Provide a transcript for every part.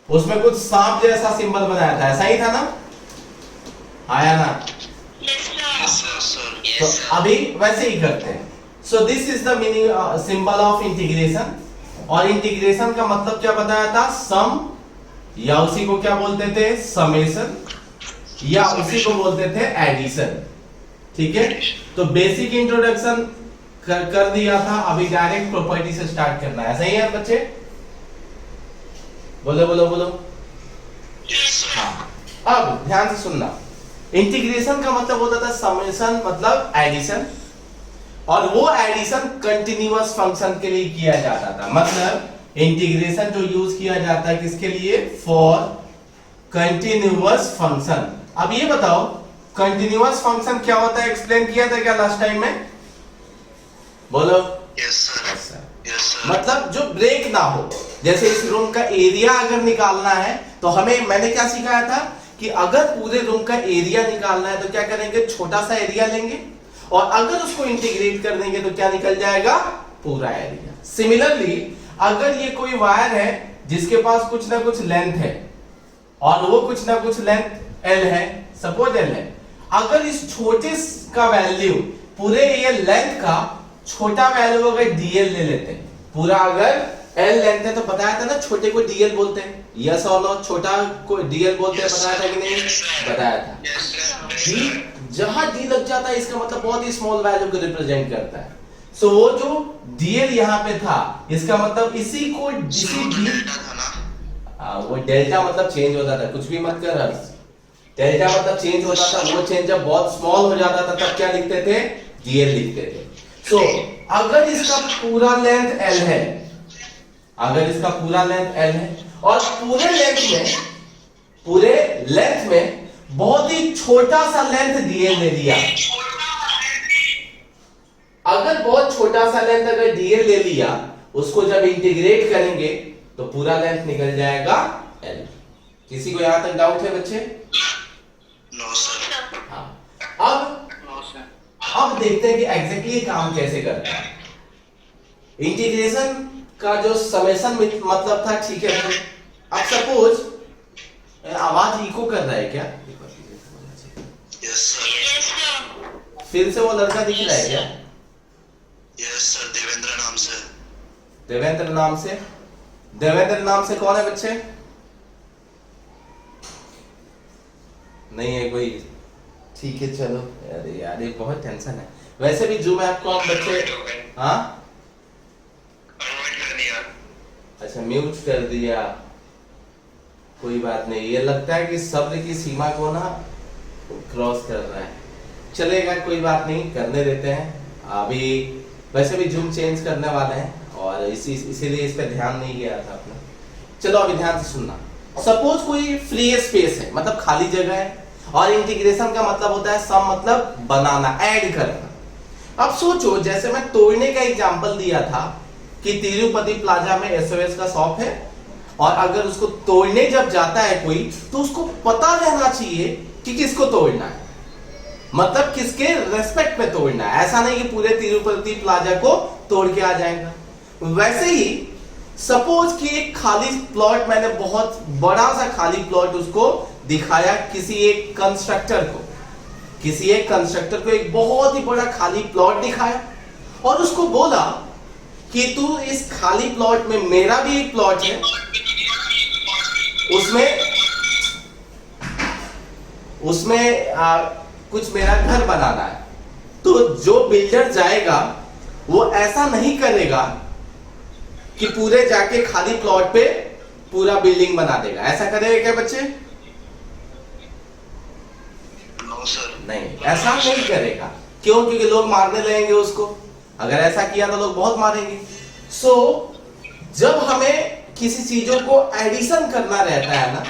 उसमें कुछ सांप जैसा सिंबल बनाया था, ऐसा ही था ना, आया ना? तो अभी वैसे ही करते हैं। So this is the meaning symbol of integration. और इंटीग्रेशन का मतलब क्या बताया था? सम, या उसी को क्या बोलते थे? समेशन, या उसी को बोलते थे एडिशन। ठीक है, तो बेसिक इंट्रोडक्शन कर दिया था, अभी डायरेक्ट प्रॉपर्टी से स्टार्ट करना है, सही है बच्चे? बोलो बोलो बोलो। हाँ, अब ध्यान से सुनना। इंटीग्रेशन का मतलब होता था समेशन, मतलब एडिशन, और वो एडिशन कंटिन्यूअस फंक्शन के लिए किया जाता था। मतलब इंटीग्रेशन जो यूज किया जाता है किसके लिए? For continuous function. अब ये बताओ कंटिन्यूअस फंक्शन क्या होता है? एक्सप्लेन किया था क्या लास्ट टाइम में? बोलो। Yes sir. मतलब जो ब्रेक ना हो। जैसे इस रूम का एरिया अगर निकालना है तो हमें, मैंने क्या सिखाया था कि अगर पूरे रूम का एरिया निकालना है तो क्या करेंगे? छोटा सा एरिया लेंगे, और अगर उसको इंटीग्रेट कर देंगे तो क्या निकल जाएगा? पूरा एरिया। सिमिलरली अगर ये कोई वायर है जिसके पास कुछ ना कुछ लेंथ है, और वो कुछ ना कुछ लेंथ एल है, सपोज एल है, अगर इस छोटे का वैल्यू, पूरे ये लेंथ का छोटा वैल्यू अगर डीएल ले लेते हैं, पूरा अगर एल लेंथ है तो बताया था ना छोटे को डीएल बोलते हैं, यस और नो? छोटा को डीएल बोलते हैं, बताया था कि नहीं? बताया था। डी, जहां डी लग जाता है इसका मतलब बहुत ही स्मॉल वैल्यू को रिप्रेजेंट करता है। सो वो जो डीएल यहाँ पे था, इसका मतलब इसी को वो डेल्टा मतलब चेंज होता था, कुछ भी मत कर हर्ष। डेल्टा मतलब चेंज होता था, वो चेंज जब बहुत स्मॉल हो जाता था तब क्या लिखते थे? डीएल लिखते थे। सो अगर इसका पूरा लेंथ एल है, अगर इसका पूरा लेंथ एल है, और पूरे लेंथ में बहुत ही छोटा सा लेंथ डीएल ले लिया, अगर बहुत छोटा सा लेंथ अगर डीएल ले लिया, उसको जब इंटीग्रेट करेंगे तो पूरा लेंथ निकल जाएगा एल। किसी को यहां तक डाउट है बच्चे? No sir. हाँ, अब देखते हैं कि एग्जैक्टली काम कैसे करता है। इंटीग्रेशन का जो समेशन मतलब था, ठीक है। अब सपोज आवाज इको कर रहा है क्या? Yes sir. फिर से वो लड़का दिख रहा है क्या? यस सर, देवेंद्र नाम से। देवेंद्र नाम से? देवेंद्र नाम से कौन है बच्चे? नहीं है कोई? ठीक है चलो। अरे यार ये बहुत टेंशन है। वैसे भी जूम ऐप को हम बच्चे, हाँ अच्छा म्यूट कर दिया, कोई बात नहीं। ये लगता है कि सब्र की सीमा को ना क्रॉस कर रहा है। चलेगा, कोई बात नहीं, करने देते हैं। अभी वैसे भी जूम चेंज करने वाले हैं और इसीलिए इस पर ध्यान नहीं गया था अपना। चलो अभी ध्यान से सुनना। सपोज कोई फ्री स्पेस है, मतलब खाली जगह है, और इंटीग्रेशन का मतलब होता है सम, मतलब बनाना, ऐड करना। अब सोचो जैसे मैं तोड़ने का एग्जांपल दिया था कि तिरुपति प्लाजा में एसओएस का शॉप है, और अगर उसको तोड़ने जब जाता है कोई तो उसको पता रहना चाहिए कि किसको तोड़ना है, मतलब किसके रेस्पेक्ट में तोड़ना है। ऐसा नहीं कि पूरे तिरुपति प्लाजा को तोड़ के आ जाएगा। वैसे ही सपोज कि एक खाली प्लॉट, मैंने बहुत बड़ा सा खाली प्लॉट उसको दिखाया किसी एक कंस्ट्रक्टर को, एक बहुत ही बड़ा खाली प्लॉट दिखाया और उसको बोला कि तू इस खाली प्लॉट में, मेरा भी एक प्लॉट है, उसमें कुछ मेरा घर बनाना है। तो जो बिल्डर जाएगा वो ऐसा नहीं करेगा कि पूरे जाके खाली प्लॉट पे पूरा बिल्डिंग बना देगा। ऐसा करेगा क्या बच्चे? No sir. नहीं, ऐसा नहीं करेगा। क्यों? क्योंकि लोग मारने लगेंगे उसको। अगर ऐसा किया तो लोग बहुत मारेंगे। सो जब हमें किसी चीजों को एडिशन करना रहता है ना,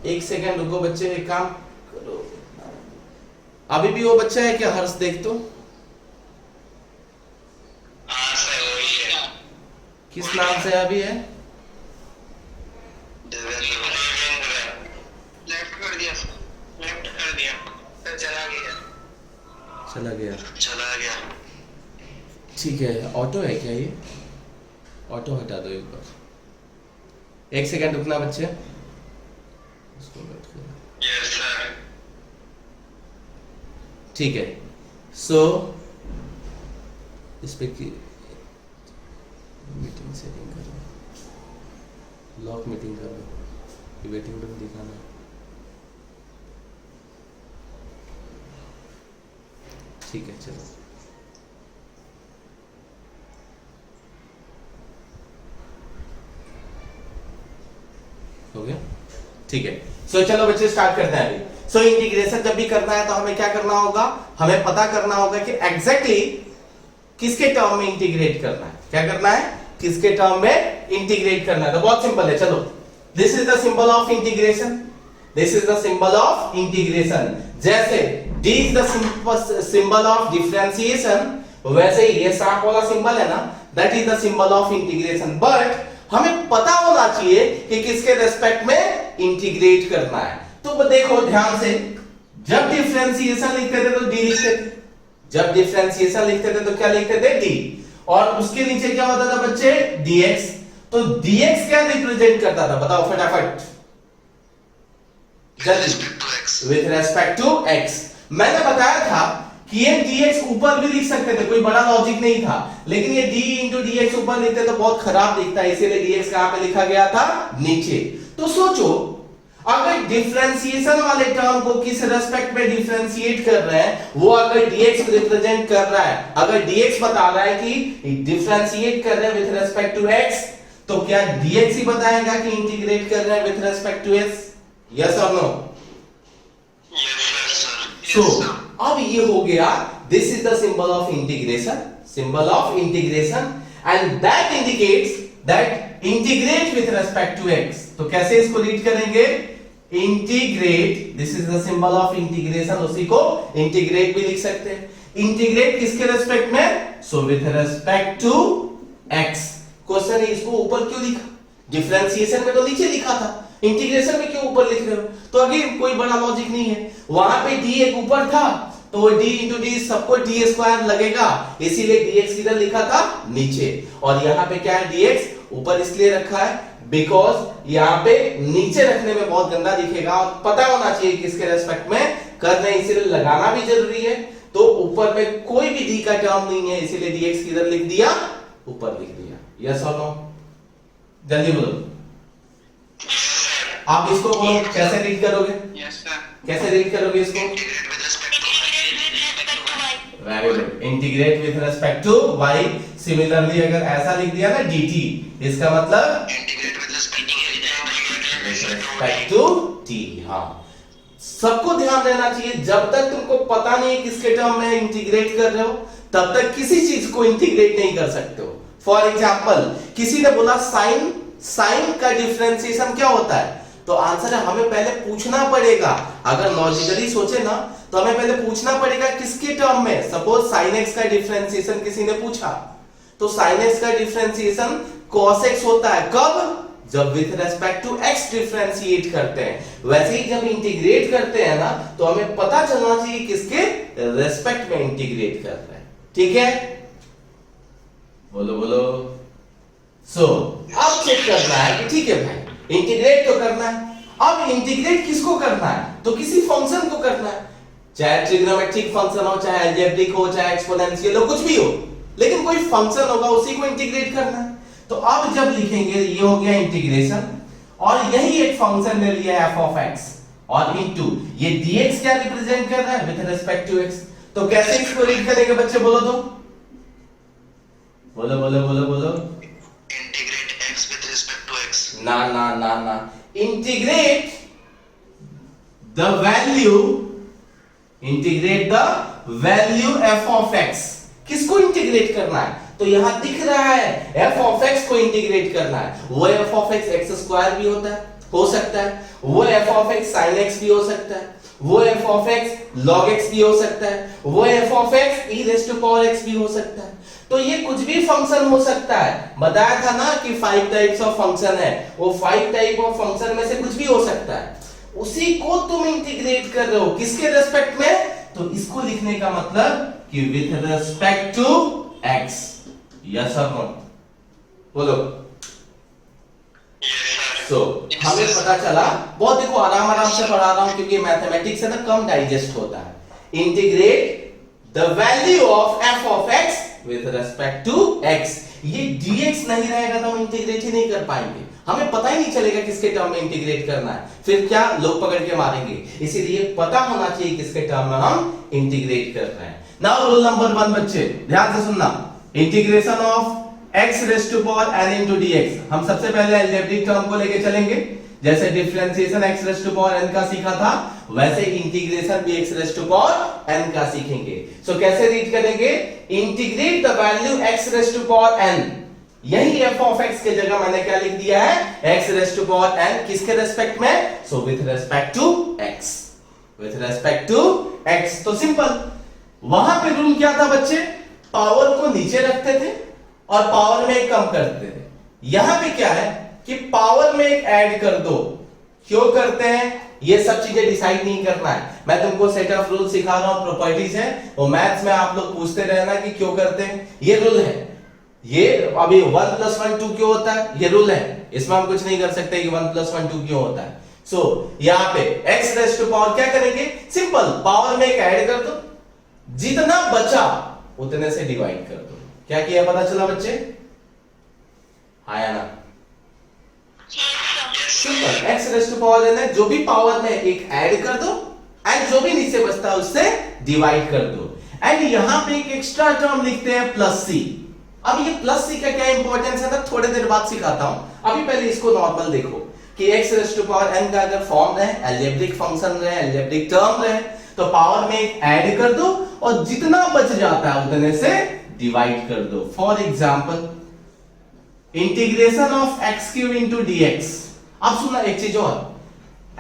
एक सेकंड रुको बच्चे, एक काम करो। अभी भी वो बच्चा है क्या? हर्ष देख तो, किस नाम से अभी है? चला गया। ठीक है, ऑटो है क्या ये? ऑटो हटा दो एक बार, 1 सेकंड रुकना बच्चे। Yes sir. ठीक है, सो इस पे की मीटिंग सेटिंग करो, लॉक मीटिंग करो, वेटिंग रूम दिखाना। ठीक है चलो, हो गया। ठीक है, सो चलो बच्चे स्टार्ट करते हैं अभी। सो इंटीग्रेशन जब भी करना है तो हमें क्या करना होगा, हमें पता करना होगा कि एग्जैक्टली किसके टर्म में इंटीग्रेट करना है। क्या करना है, किसके टर्म में इंटीग्रेट करना है। तो बहुत सिंपल है, चलो this is the symbol of integration, this is the symbol of integration. जैसे d is the symbol of differentiation, वैसे ही ये सांप वाला सिंबल है ना, that is the symbol of integration. But हमें पता होना चाहिए कि किसके रेस्पेक्ट में इंटीग्रेट करना है। तो देखो ध्यान से, जब डिफरेंशिएशन लिखते थे तो d लिखते थे, जब डिफरेंशिएशन लिखते थे तो क्या लिखते थे, d, और उसके नीचे क्या होता था बच्चे, dx। तो dx क्या रिप्रेजेंट करता था, बताओ फटाफट, विथ रेस्पेक्ट टू x। मैंने बताया था कि ये dx ऊपर भी लिख सकते थे, कोई बड़ा लॉजिक नहीं था, लेकिन ये d इंटू dx ऊपर लिखते तो बहुत खराब दिखता है, इसीलिए dx कहां पे लिखा गया था, नीचे। तो सोचो अगर डिफरेंशिएशन वाले टर्म को किस रेस्पेक्ट में डिफरेंशिएट कर रहे हैं, वो अगर dx रिप्रेजेंट कर रहा है, अगर dx बता रहा है कि डिफरेंशिएट कर रहे हैं विथ रेस्पेक्ट टू x, तो क्या dx ही बताएगा कि इंटीग्रेट कर रहे हैं with respect to s? Yes और नो? सो अब ये हो गया, this is the symbol of integration, symbol of integration, and that indicates that integrate with respect to x। तो कैसे इसको रीड करेंगे, integrate, this is the symbol of integration, उसी को इंटीग्रेट भी लिख सकते हैं। इंटीग्रेट किसके रेस्पेक्ट में, so with respect to x। Question है इसको ऊपर क्यों लिखा, डिफरेंशिएशन में तो नीचे लिखा था, इंटीग्रेशन में क्यों ऊपर लिख रहे हो? तो अगेन कोई बड़ा लॉजिक नहीं है, वहां पे d एक ऊपर था तो d इंटू डी सबको d स्क्वायर लगेगा, इसीलिए dx किधर लिखा था, नीचे। और यहाँ पे क्या है, dx ऊपर इसलिए रखा है बिकॉज यहाँ पे नीचे रखने में बहुत गंदा दिखेगा, और पता होना चाहिए किसके रेस्पेक्ट में कर रहे हैं, इसीलिए लगाना भी जरूरी है। तो ऊपर में कोई भी d का टर्म नहीं है, इसीलिए dx किधर लिख दिया, ऊपर लिख दिया। यस और नो? जल्दी बोलो, आप इसको बोलो कैसे रीड करोगे, कैसे रीड करोगे इसको? Very good, integrate with respect to y। Similarly अगर ऐसा लिख दिया ना dt, इसका मतलब integrate with respect to t। हाँ, सबको ध्यान देना चाहिए, जब तक तुमको पता नहीं है किसके टर्म में इंटीग्रेट कर रहे हो, तब तक किसी चीज को इंटीग्रेट नहीं कर सकते हो। फॉर एग्जाम्पल किसी ने बोला साइन, साइन का डिफरेंशिएशन क्या होता है, तो आंसर है हमें पहले पूछना पड़ेगा, अगर लॉजिकली सोचे ना तो हमें पहले पूछना पड़ेगा किसके टर्म में। सपोज sin x का डिफरेंशिएशन किसी ने पूछा, तो sin x का डिफरेंशिएशन cos x होता है, कब, जब with respect to x differentiate करते हैं। वैसे ही जब इंटीग्रेट करते हैं ना, तो हमें पता चलना चाहिए किसके रेस्पेक्ट में इंटीग्रेट कर रहे हैं। ठीक है, बोलो बोलो। सो अब चेक करना है कि ठीक है भाई इंटीग्रेट तो करना है, अब इंटीग्रेट किसको करना है, तो किसी फंक्शन को करना है, चाहे ट्रिग्नोमेट्रिक फंक्शन हो, चाहे अलजेब्रिक हो, चाहे एक्सपोनेंशियल हो, कुछ भी हो, लेकिन कोई फंक्शन होगा उसी को इंटीग्रेट करना है। तो अब जब लिखेंगे, ये हो गया इंटीग्रेशन, और यही एक फंक्शन ले लिया f ऑफ x, और इनटू ये dx क्या रिप्रेजेंट कर रहा है, विद रिस्पेक्ट टू x। तो कैसे इसको रीड करेंगे बच्चे, बोलो तो, बोलो बोलो बोलो बोलो। Integrate x with respect to x। ना ना ना ना, integrate the value, integrate the value f of x। किसको इंटीग्रेट करना है, तो यहां दिख रहा है f ऑफ x को इंटीग्रेट करना है। वो f of x x square भी होता है, हो सकता है, वो f of x sin x भी हो सकता है, वो f of x log x भी हो सकता है, वो f of x e raised to power x भी हो सकता है। तो ये कुछ भी फंक्शन हो सकता है, बताया था ना कि 5 टाइप्स ऑफ फंक्शन है, वो 5 टाइप ऑफ फंक्शन में से कुछ भी हो सकता है, उसी को तुम इंटीग्रेट कर रहे हो किसके रेस्पेक्ट में, तो इसको लिखने का मतलब कि with respect to x। Yes और नो? बोलो। Yes, sir. सो हमें पता चला, बहुत देखो आराम आराम से पढ़ा रहा हूं क्योंकि मैथमेटिक्स है ना, कम डाइजेस्ट होता है। Integrate the value of F of X with respect to X. ये dx नहीं रहेगा तो हम इंटीग्रेट ही नहीं कर पाएंगे, हमें पता ही नहीं चलेगा किसके टर्म में इंटीग्रेट करना है, फिर क्या लोग पकड़ के मारेंगे। इसीलिए पता होना चाहिए किसके टर्म में हम इंटीग्रेट कर रहे हैं। नाउ रूल नंबर 1 बच्चे ध्यान से सुनना, integration of x raise to power n into dx। हम सबसे पहले अलजेब्रिक टर्म को लेके चलेंगे, जैसे differentiation x raise to power n का सीखा था, वैसे इंटीग्रेशन भी x raise to power n का सीखेंगे। सो कैसे रीड करेंगे, integrate the value x raise to power n। यही f ऑफ x के जगह मैंने क्या लिख दिया है, x raise to power n, किसके रेस्पेक्ट में, so with respect to x, with respect to x। तो सिंपल, वहां पे रूल क्या था बच्चे, पावर को नीचे रखते थे और पावर में एक कम करते थे। यहां पे क्या है कि पावर में एक ऐड कर दो। क्यों करते हैं, ये सब चीजें डिसाइड नहीं करना है, मैं तुमको सेट ऑफ रूल सिखा रहा हूं, प्रॉपर्टीज है, और मैथ्स में आप लोग पूछते रहना कि क्यों करते हैं। ये रूल है, ये अभी 1 + 1 2 क्यों होता है, ये रूल है, इसमें हम कुछ नहीं कर सकते कि 1 + 1 2 क्यों होता है। सो यहां पे x रेज़ टू पावर क्या करेंगे, सिंपल पावर में एक ऐड कर दो, जितना बचा उतने से डिवाइड कर दो। क्या किया पता चला बच्चे, आया ना, simple x raise to power n है, जो भी पावर में एक ऐड कर दो एंड जो भी नीचे बचता है उससे डिवाइड कर दो। एंड यहां पे एक एक्स्ट्रा टर्म लिखते हैं प्लस सी। अब ये प्लस सी का क्या इंपॉर्टेंस है ना, थोड़ी देर बाद सिखाता हूं, अभी पहले इसको नॉर्मल देखो कि x raise to power n का अगर फॉर्म रहे, अलजेब्रिक फंक्शन रहे, अलजेब्रिक टर्म रहे, तो पावर में एक ऐड कर दो और जितना बच जाता है उतने से डिवाइड कर दो। For example integration of x³ into dx। अब सुना एक चीज और,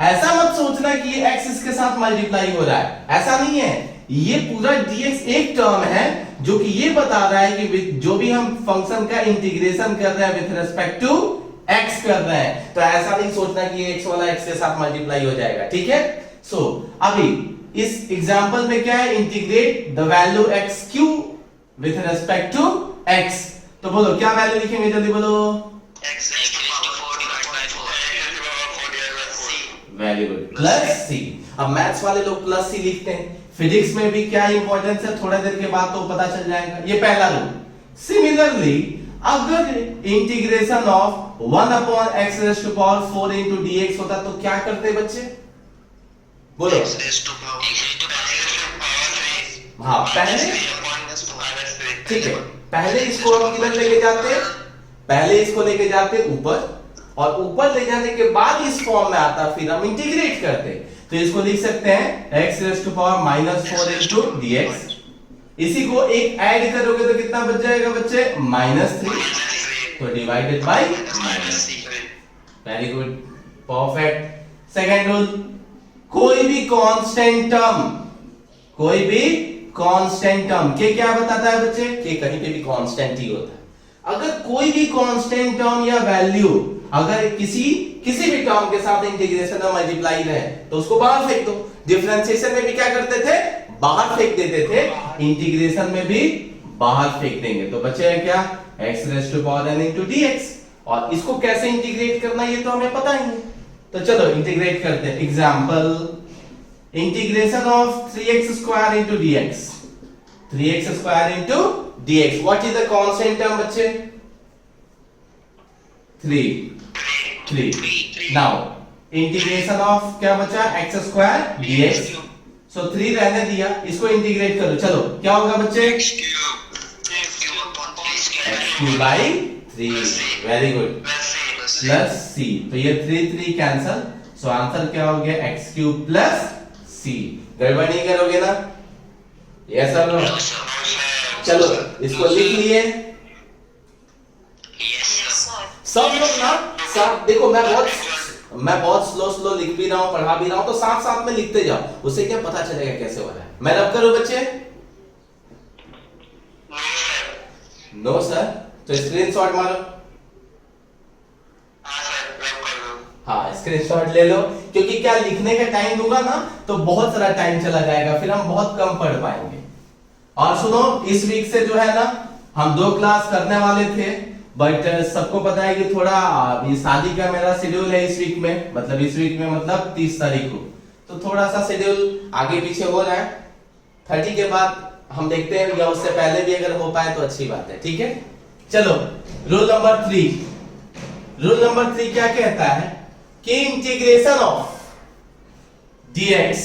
ऐसा मत सोचना कि ये x इसके साथ मल्टीप्लाई हो रहा है, ऐसा नहीं है, ये पूरा dx एक टर्म है जो कि ये बता रहा है कि जो भी हम फंक्शन का इंटीग्रेशन कर रहे हैं विद रिस्पेक्ट टू x कर रहे हैं, तो ऐसा नहीं सोचना कि ये x वाला x के साथ मल्टीप्लाई हो जाएगा, ठीक है। सो अभी इस एग्जांपल में क्या है, integrate the value x³ with respect to x। तो बोलो क्या वैल्यू लिखेंगे, जल्दी बोलो। X raised to power 4 divided by 4. Very good, plus C. अब मैथ्स वाले लोग प्लस सी लिखते हैं, फिजिक्स में भी क्या इंपॉर्टेंस है थोड़ा देर के बाद तो पता चल जाएगा, ये पहला रूल। सिमिलरली अगर integration of 1/x raise to power 4 into dx होता तो क्या करते बच्चे, बोलो। X raised to power 3. हाँ पहले, ठीक है, पहले इसको हम किधर लेके जाते, पहले इसको लेके जाते ऊपर, और ऊपर ले जाने के बाद इस फॉर्म में आता, फिर हम इंटीग्रेट करते। तो इसको लिख सकते हैं x raise to power -4 into dx। इसी को एक ऐड करोगे तो कितना बच जाएगा बच्चे, -3, तो divided by -3। Very good, perfect. Second rule, कोई भी कांस्टेंट टर्म, कोई भी कांस्टेंट टर्म, के क्या बताता है बच्चे, के कहीं पे भी कांस्टेंट ही होता है। अगर कोई भी कांस्टेंट टर्म या वैल्यू अगर किसी भी टर्म के साथ इंटीग्रेशन में मल्टीप्लाई रहे तो उसको बाहर फेंक दो। डिफरेंशिएशन में भी क्या करते थे, बाहर फेंक देते थे, इंटीग्रेशन में भी बाहर फेंक देंगे। तो बचेगा क्या, x raise to power n into dx। और इसको कैसे इंटीग्रेट करना ये तो हमें पता ही है, तो चलो इंटीग्रेट करते हैं। Example, integration of 3x² into dx, 3x² into dx। What is the constant term बच्चे, 3। नाउ इंटीग्रेशन ऑफ क्या बचा, x² dx। सो 3 रहने दिया, इसको इंटीग्रेट करो, चलो क्या होगा बच्चे, x³ by 3। Very good, plus c। तो ये 3 कैंसल, सो आंसर क्या हो गया, x³ प्लस c। गड़बड़ नहीं करोगे ना, यस और नो। चलो इसको लिख लिए सब लोग ना, साथ देखो, मैं बहुत स्लो लिख भी रहा हूं, पढ़ा भी रहा हूं, तो साथ साथ में लिखते जाओ, उससे क्या पता चलेगा कैसे हो रहा है। मैं रब करूं बच्चे, नो सर, तो स्क्रीनशॉट मारो। हाँ स्क्रीनशॉट ले लो, क्योंकि क्या लिखने का टाइम दूंगा ना तो बहुत सारा टाइम चला जाएगा, फिर हम बहुत कम पढ़ पाएंगे। और सुनो, इस वीक से जो है ना हम 2 क्लास करने वाले थे, बट सबको पता है कि थोड़ा ये शादी का मेरा शेड्यूल है इस वीक में, मतलब इस वीक में मतलब 30 तारीख को, तो थोड़ा सा शेड्यूल आगे पीछे हो रहा है। 30 के बाद हम देखते हैं, या उससे पहले भी अगर हो पाए तो अच्छी बात है, ठीक है। चलो रूल नंबर 3। रूल नंबर 3 क्या कहता है कि integration of dx,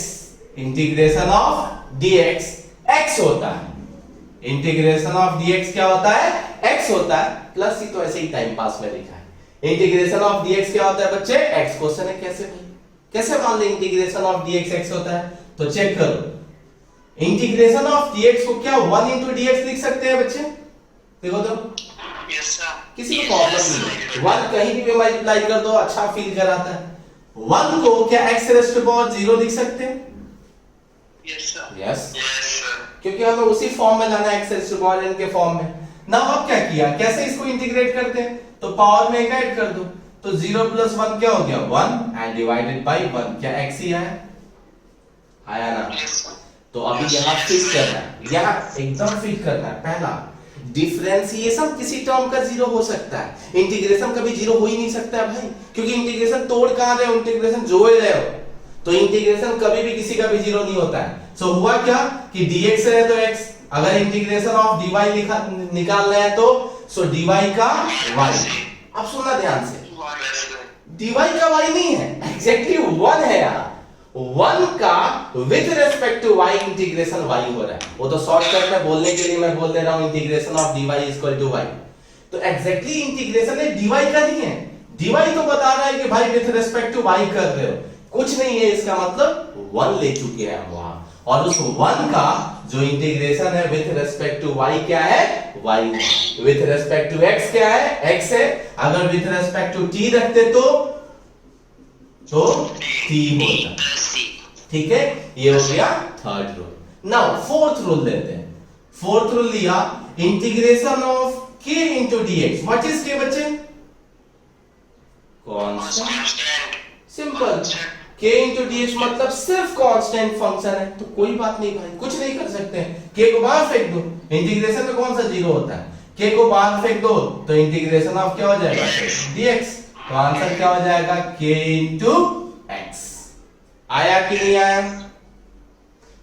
integration of dx x होता है। इंटीग्रेशन ऑफ dx क्या होता है? x होता है। प्लस ही तो ऐसे ही टाइम पास में लिखा है। इंटीग्रेशन ऑफ dx क्या होता है बच्चे? x। क्वेश्चन है कैसे भाई, कैसे मान ले इंटीग्रेशन ऑफ dx x होता है? तो चेक करो, इंटीग्रेशन ऑफ dx को क्या 1 into dx लिख सकते हैं बच्चे? देखो तो Yes, sir. किसी को प्रॉब्लम नहीं है, 1 कहीं भी मल्टीप्लाई कर दो, अच्छा फील कराता है। 1 को क्या x raised to power 0 लिख सकते हैं? Yes, sir. Yes, Yes, sir. क्योंकि हमें उसी फॉर्म में लाना है, x raised to power n के फॉर्म में। ना अब क्या किया, कैसे इसको इंटीग्रेट करते हैं? तो पावर में एक ऐड कर दो, तो 0 + 1 क्या हो गया? 1 एंड डिवाइडेड बाय 1, क्या x ही आया? आया ना? Yes, sir. तो अभी यहाँ फिट करना है, यहाँ एकदम फिट करना है। पहला, डिफरेंशिएशन किसी टर्म का 0 हो सकता है, इंटीग्रेशन कभी 0 हो ही नहीं सकता है भाई, क्योंकि इंटीग्रेशन तोड़ कहां रहे हो, इंटीग्रेशन जोड़ रहे हो, तो इंटीग्रेशन कभी भी किसी का भी 0 नहीं होता है। सो हुआ क्या कि dx है तो x, अगर इंटीग्रेशन ऑफ dy निकालना है तो सो dy का y। अब सुनना ध्यान से, Yes, sir. dy का y नहीं है, एग्जैक्टली 1 है यहाँ। 1 का with respect to y integration y हो रहा है, वो तो शॉर्टकट में बोलने के लिए मैं बोल दे रहा हूं इंटीग्रेशन ऑफ dy = y। तो एग्जैक्टली इंटीग्रेशन है dy का नहीं है, dy तो बता रहा है कि भाई विद रेस्पेक्ट टू y कर रहे हो, कुछ नहीं है, इसका मतलब 1 ले चुके हैं हम वहां, और उस 1 का जो इंटीग्रेशन है विद रेस्पेक्ट टू y क्या है? y। With respect to x क्या है? x है। अगर विद रेस्पेक्ट टू t रखते तो t होता, ठीक है। ये हो गया third rule. Now fourth rule लेते हैं। फोर्थ रूल लिया, integration of k into dx। What is k बच्चे? Constant. Constant. Simple, k into dx मतलब सिर्फ कांस्टेंट फंक्शन है, तो कोई बात नहीं भाई, कुछ नहीं कर सकते हैं। k को बाहर फेंक दो, इंटीग्रेशन में कौन सा 0 होता है? k को बाहर फेंक दो तो इंटीग्रेशन ऑफ क्या हो जाएगा? dx। तो आंसर क्या हो जाएगा? k into x। आया कि नहीं आया?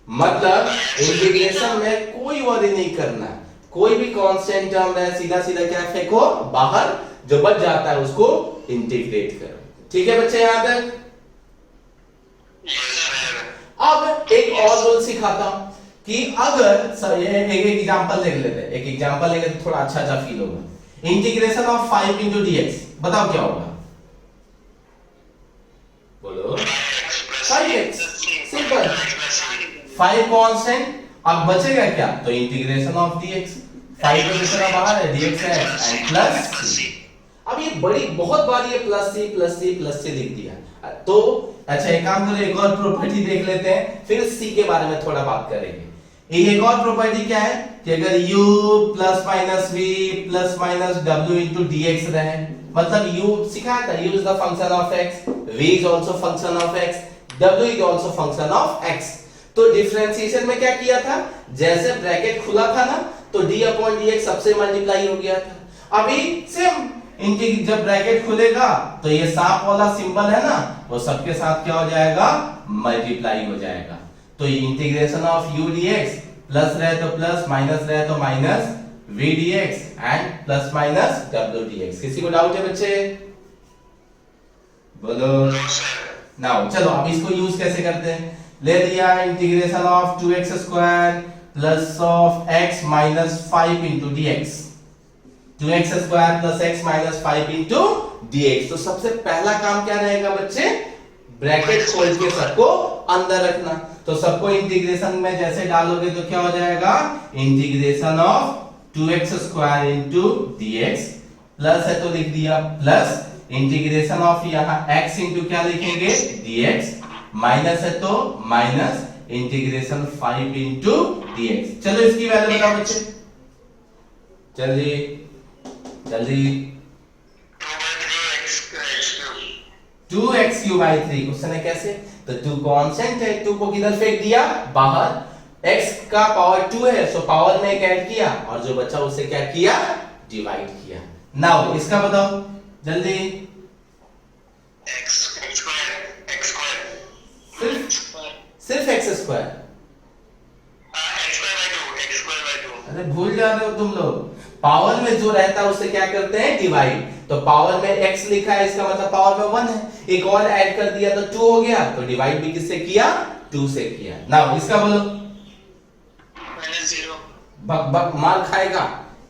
मतलब इंटीग्रेशन में कोई वरी नहीं करना, कोई भी कांस्टेंट टर्म है सीधा सीधा क्या फेंको बाहर, जो बच जाता है उसको इंटीग्रेट करो, ठीक है बच्चे यहाँ तक? Yes, sir. अब एक और रूल सिखाता हूं कि अगर ये एक एग्जांपल देख लेते हैं, एक एग्जांपल लेंगे तो थोड़ा अच्छा फील होगा। इंटीग्रेशन ऑफ 5 into dx, बताओ क्या होगा? बोलो। 5x, सिंपल, 5 कांस्टेंट, अब बचेगा क्या? तो इंटीग्रेशन ऑफ dx, 5 तो दूसरा बाहर है, dx है एंड प्लस c। अब ये बड़ी बहुत बार ये प्लस सी लिख दिया, तो अच्छा एक काम करो, एक और प्रॉपर्टी देख लेते हैं, फिर c के बारे में थोड़ा बात करेंगे। ये एक और प्रॉपर्टी क्या है कि अगर u plus minus v plus minus w into dx रहे, मतलब u सिखाया था, u is the function of x, v is also function of x, w is also function of x। तो डिफरेंशिएशन में क्या किया था, जैसे ब्रैकेट खुला था ना तो d/dx सबसे मल्टीप्लाई हो गया था। अभी सेम जब ब्रैकेट खुलेगा तो ये सांप वाला सिंबल है ना, वो सबके साथ क्या हो जाएगा? मल्टीप्लाई हो जाएगा। तो integration of u dx, plus रहे तो प्लस, माइनस रहे तो minus v dx and plus minus w dx। किसी को डाउट है बच्चे? बोलो। No, sir. नाउ चलो अब इसको यूज कैसे करते हैं। ले लिया integration of 2x² plus of x minus 5 into dx, 2x² plus x minus 5 into dx। तो सबसे पहला काम क्या रहेगा बच्चे? ब्रैकेट खोल के सबको अंदर रखना। तो सबको इंटीग्रेशन में जैसे डालोगे तो क्या हो जाएगा? Integration of 2x² into dx, plus है तो लिख दिया प्लस, इंटीग्रेशन ऑफ यहाँ x into क्या लिखेंगे? dx, माइनस है तो माइनस, इंटीग्रेशन 5 into dx। चलो इसकी वैल्यू बताओ बच्चे, जल्दी जल्दी। 2x³ 3 क्वेश्चन है कैसे? तो 2 कांस्टेंट है, 2 को किधर फेंक दिया? बाहर। x का पावर 2 है, सो पावर में एक ऐड किया और जो बचा उसे क्या किया? डिवाइड किया। नाउ इसका बताओ जल्दी। एक्स स्क्वायर एक्स सिर्फ square x square. X square by 2 अरे भूल जा रहे हो तुम लोग। पावर में जो रहता है उससे क्या करते हैं, डिवाइड। तो पावर में x लिखा है, इसका मतलब पावर में 1 है। एक और ऐड कर दिया तो 2 हो गया। तो डिवाइड भी किससे किया, 2 से किया। नाउ इसका बोलो। -0 बक बक मार खाएगा।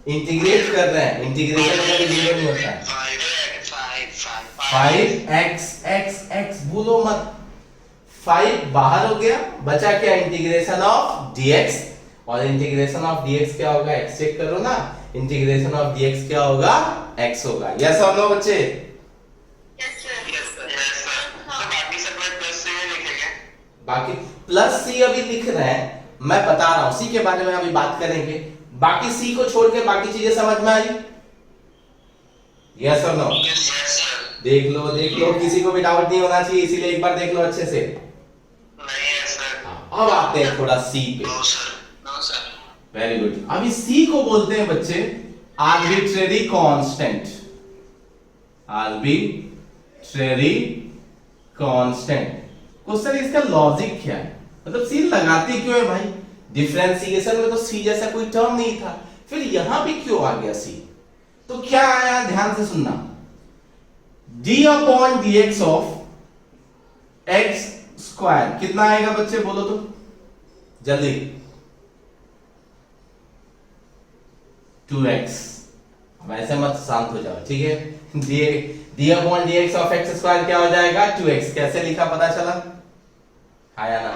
इंटीग्रेट कर रहे हैं, इंटीग्रेशन में कभी जीरो नहीं होता है। 5x भूलो मत। 5 बाहर हो गया, बचा क्या, इंटीग्रेशन ऑफ dx। और इंटीग्रेशन ऑफ dx क्या होगा, x चेक करो ना। इंटीग्रेशन ऑफ dx क्या होगा, x होगा। यस और नो बच्चे? बाकी प्लस सी अभी लिख रहे हैं, मैं बता रहा हूं सी के बारे में अभी बात करेंगे। बाकी सी को छोड़ के बाकी चीजें समझ में आई? यस और नो? देख लो, किसी को भी डाउट नहीं होना चाहिए, इसीलिए एक बार देख लो अच्छे से। अब आते हैं थोड़ा सी पे। Very good. अभी सी को बोलते हैं बच्चे arbitrary constant. Arbitrary constant. Question इसका लॉजिक क्या है, मतलब सी लगाते क्यों है भाई? डिफरेंशिएशन में तो सी जैसा कोई टर्म नहीं था, फिर यहां भी क्यों आ गया सी? तो क्या आया, ध्यान से सुनना। d/dx ऑफ एक्स स्क्वायर कितना आएगा बच्चे, बोलो तो जल्दी। 2x। वैसे मत, शांत हो जाओ, ठीक है। d/dx ऑफ एक्स स्क्वायर क्या हो जाएगा, 2x। कैसे लिखा पता चला? आया ना?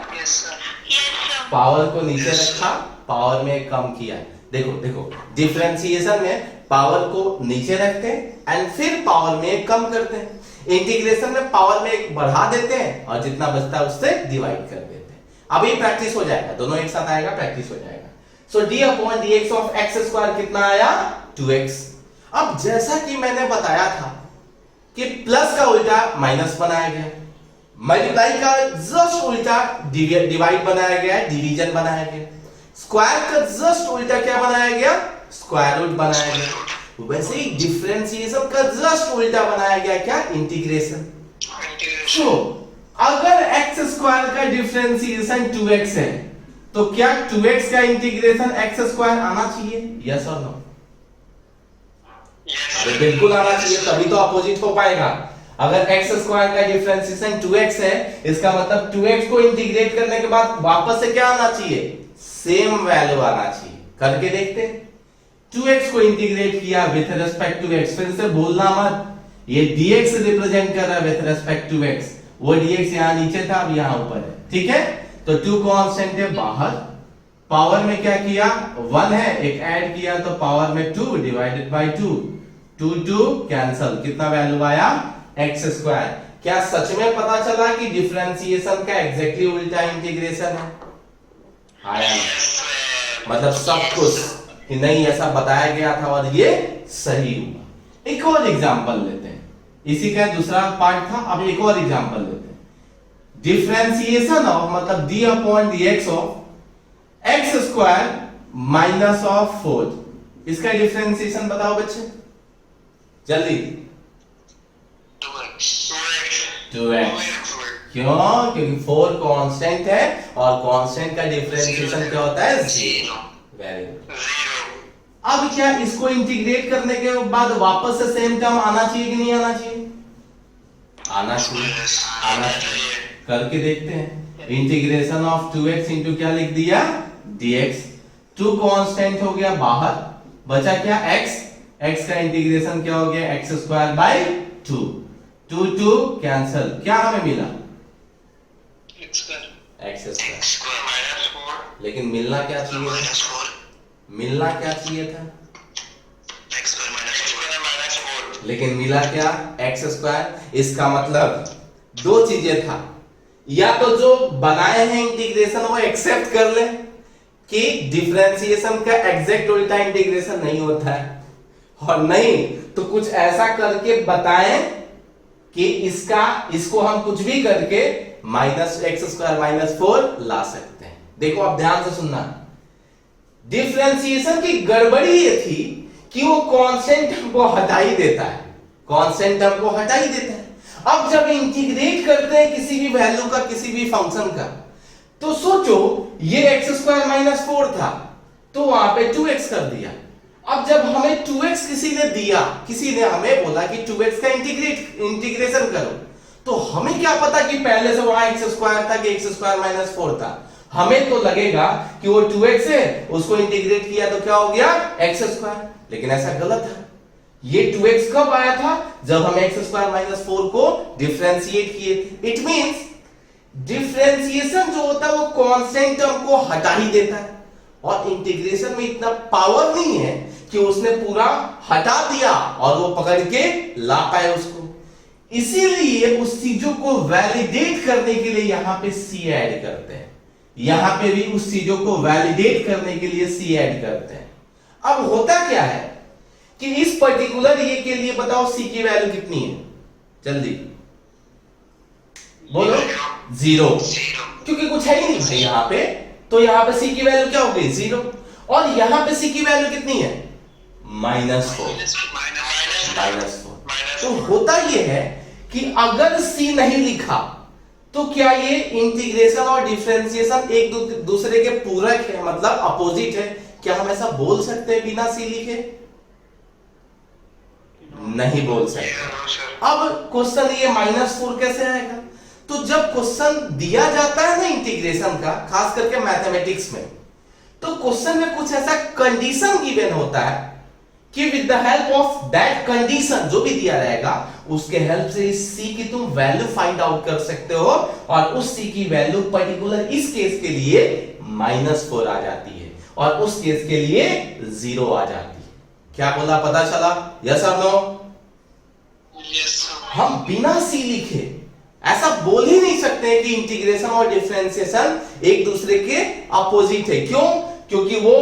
पावर को नीचे रखा, पावर में कम किया। देखो डिफरेंशिएशन में पावर को नीचे रखते हैं एंड फिर पावर में कम करते हैं। इंटीग्रेशन में पावर में एक बढ़ा देते हैं और जितना बचता है उससे डिवाइड कर देते हैं। अभी प्रैक्टिस हो जाएगा, दोनों एक साथ आएगा, प्रैक्टिस हो जाएगा। सो d/dx ऑफ एक्स स्क्वायर कितना आया, 2x। अब जैसा कि मैंने बताया था कि प्लस का उल्टा माइनस बनाया गया, मल्टीप्लाई का जस्ट उल्टा डिवाइड बनाया गया, डिवीजन बनाया गया। स्क्वायर का जस्ट उल्टा क्या बनाया गया, स्क्वायर रूट बनाया गया। वैसे ही डिफरेंशिएशन का जस्ट उल्टा बनाया गया, क्या, इंटीग्रेशन। तो अगर एक्स स्क्वायर का डिफरेंशिएशन 2x है तो क्या 2x का इंटीग्रेशन एक्स स्क्वायर आना चाहिए, यस और नो? अरे बिल्कुल आना चाहिए, तभी तो अपोजिट हो पाएगा। अगर x स्क्वायर का डिफरेंशिएशन 2x है, इसका मतलब 2x को इंटीग्रेट करने के बाद वापस से क्या आना चाहिए, सेम वैल्यू आना चाहिए। करके देखते हैं। 2x को इंटीग्रेट किया विथ रिस्पेक्ट टू x, फिर से बोलना मत, ये dx रिप्रेजेंट कर रहा है विथ रिस्पेक्ट टू x। वो dx यहां नीचे था, अब यहां ऊपर है, ठीक है। तो 2 कांस्टेंट है बाहर, पावर में क्या किया, 1 है, एक ऐड किया तो पावर में 2 डिवाइडेड बाय 2, 2 कैंसल, कितना वैल्यू आया, एक्स स्क्वायर। क्या सच में पता चला कि डिफरेंशिएशन का एग्जैक्टली उल्टा इंटीग्रेशन है? आया ना? मतलब सब कुछ कि नहीं ऐसा बताया गया था और ये सही हुआ। एक और एग्जांपल लेते हैं, इसी का दूसरा पार्ट था, अब एक और एग्जांपल लेते हैं। डिफरेंशिएशन ऑफ मतलब d/dx of x square minus of 4, इसका डिफरेंशिएशन बताओ बच्चे जल्दी। 2x। क्यों? क्योंकि 4 कांस्टेंट है और कांस्टेंट का डिफरेंशिएशन क्या होता है, 0। Very good. अब क्या इसको इंटीग्रेट करने के बाद वापस से सेम टर्म आना चाहिए कि नहीं आना चाहिए? आना चाहिए। करके देखते हैं। इंटीग्रेशन ऑफ 2x इंटू क्या लिख दिया, dx। 2 कांस्टेंट हो गया बाहर, बचा क्या, x का इंटीग्रेशन क्या हो गया, एक्स स्क्वायर बाय 2, 2 कैंसल, क्या हमें मिला, एक्स स्क्वायर माइनस 4। लेकिन मिलना क्या चाहिए था, मिलना क्या चाहिए था, एक्स स्क्वायर माइनस 4, लेकिन मिला क्या, एक्स स्क्वायर। इसका मतलब दो चीजें था, या तो जो बनाए हैं इंटीग्रेशन वो एक्सेप्ट कर ले कि डिफरेंशिएशन का एग्जैक्ट उल्टा इंटीग्रेशन नहीं होता है, और नहीं तो कुछ ऐसा करके बताएं कि इसको हम कुछ भी करके माइनस एक्स स्क्वायर माइनस 4 ला सकते हैं। देखो अब ध्यान से सुनना, डिफरेंशिएशन की गड़बड़ी ये थी कि वो कांस्टेंट टर्म को हटा ही देता है, कांस्टेंट टर्म को हटा ही देता है। अब जब इंटीग्रेट करते हैं किसी भी वैल्यू का, किसी भी फंक्शन का, तो सोचो ये x² - 4 था, तो वहां पे 2x कर दिया। अब जब हमें 2x किसी ने दिया, किसी ने हमें बोला कि 2x का इंटीग्रेशन करो, तो हमें क्या पता कि पहले से वहां x² था कि x² - 4 था। हमें तो लगेगा कि वो 2x है, उसको इंटीग्रेट किया तो क्या हो गया x², लेकिन ऐसा गलत है। ये 2x कब आया था? जब हम x² - 4 को डिफरेंशिएट किए थे। इट मींस डिफरेंशिएशन जो होता है वो कांस्टेंट टर्म को हटा ही देता है, और इंटीग्रेशन में इतना पावर नहीं है कि उसने पूरा हटा दिया और वो पकड़ के ला पाए उसको। इसीलिए उस चीजों को वैलिडेट करने के लिए यहां पे c ऐड करते हैं, यहां पे भी उस चीजों को वैलिडेट करने के लिए c ऐड करते हैं। अब होता क्या है कि इस पर्टिकुलर ये के लिए बताओ c की वैल्यू कितनी है, जल्दी बोलो। 0, क्योंकि कुछ है ही नहीं भाई यहां पे, तो यहां पे c की वैल्यू क्या हो गई 0, और यहां पे c की वैल्यू कितनी है -4। तो होता ये है कि अगर c नहीं लिखा तो क्या ये इंटीग्रेशन और डिफरेंशिएशन एक दूसरे के पूरक है, मतलब अपोजिट है? क्या हम ऐसा बोल सकते हैं बिना c लिखे? नहीं बोल सकते। अब क्वेश्चन ये -4 कैसे आएगा? तो जब क्वेश्चन दिया जाता है ना इंटीग्रेशन का, खास करके मैथमेटिक्स में, तो क्वेश्चन में कुछ ऐसा कंडीशन गिवन होता है कि with the help of that condition, जो भी दिया रहेगा उसके हेल्प से इस c की तुम वैल्यू फाइंड आउट कर सकते हो, और उस c की वैल्यू पर्टिकुलर इस केस के लिए -4 आ जाती है, और उस केस के लिए 0 आ जाती है। क्या बोला, पता चला? यस और नो? हम बिना c लिखे ऐसा बोल ही नहीं सकते कि इंटीग्रेशन और डिफरेंशिएशन एक दूसरे के अपोजिट है। क्यों? क्योंकि वो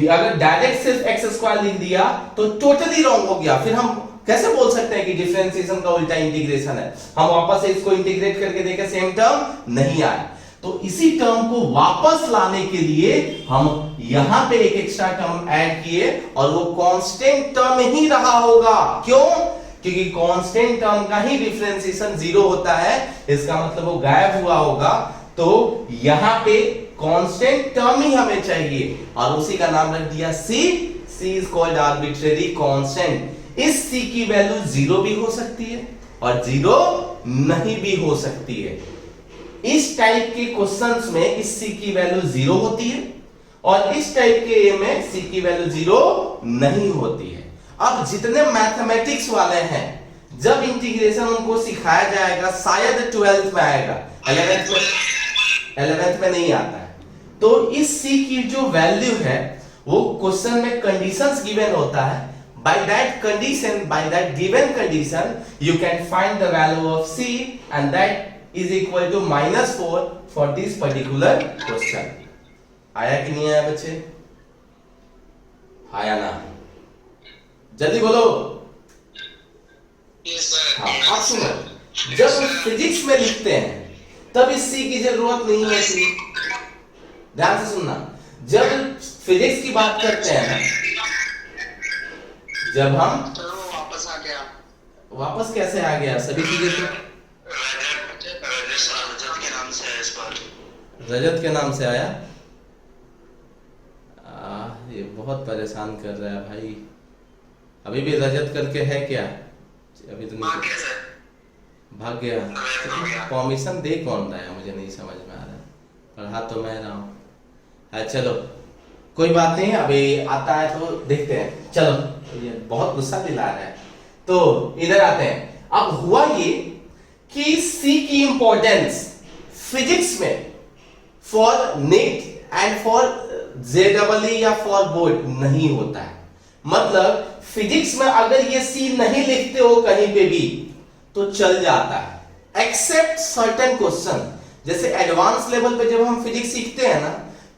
अगर डायरेक्ट सिर्फ x² लिख दिया तो टोटली रॉन्ग हो गया। फिर हम कैसे बोल सकते हैं कि डिफरेंशिएशन का उल्टा इंटीग्रेशन है? हम वापस से इसको इंटीग्रेट करके देखें, सेम टर्म नहीं आया। तो इसी टर्म को वापस लाने के लिए हम यहां पे एक एक्स्ट्रा टर्म ऐड किए, और वो कांस्टेंट टर्म ही रहा होगा। क्यों? क्योंकि कांस्टेंट टर्म का ही डिफरेंशिएशन 0 होता है, इसका मतलब वो गायब हुआ होगा। तो यहां पे कांस्टेंट टर्म ही हमें चाहिए, और उसी का नाम रख दिया c। c is called arbitrary constant. इस c की वैल्यू 0 भी हो सकती है और 0 नहीं भी हो सकती है। इस टाइप के क्वेश्चंस में इस c की वैल्यू 0 होती है, और इस टाइप के a में c की वैल्यू 0 नहीं होती है। अब जितने मैथमेटिक्स वाले हैं, जब इंटीग्रेशन उनको सिखाया जाएगा, शायद 12th में आएगा, 11th में नहीं आता है, तो इस c की जो वैल्यू है वो क्वेश्चन में कंडीशंस गिवन होता है। by that condition, by that given condition, you can find the value of c, and that is equal to -4 for this particular question. आया कि नहीं आया बच्चे? आया ना? जल्दी बोलो। हाँ, आप सुनो, जब फिजिक्स में लिखते हैं तब इस c की जरूरत नहीं होती। ध्यान से सुनना, जब फिजिक्स की बात करते हैं ना, जब हम वापस कैसे आ गया सभी चीजें? तो रजत के नाम से आया। ये बहुत परेशान कर रहा है भाई। अभी भी रजत करके है क्या? अभी तो नहीं, भाग गया। परमिशन दे कौन रहा है, मुझे नहीं समझ में आ रहा। पढ़ा तो मैं रहा हूँ। चलो कोई बात नहीं, अभी आता है तो देखते हैं। चलो, ये बहुत गुस्सा दिला रहा है, तो इधर आते हैं। अब हुआ ये कि C की इंपॉर्टेंस फिजिक्स में for neat and for JEE या फॉर बोर्ड नहीं होता है। मतलब फिजिक्स में अगर ये C नहीं लिखते हो कहीं पे भी तो चल जाता है, एक्सेप्ट सर्टेन क्वेश्चन। जैसे एडवांस लेवल पे जब हम फिजिक्स सीखते हैं ना,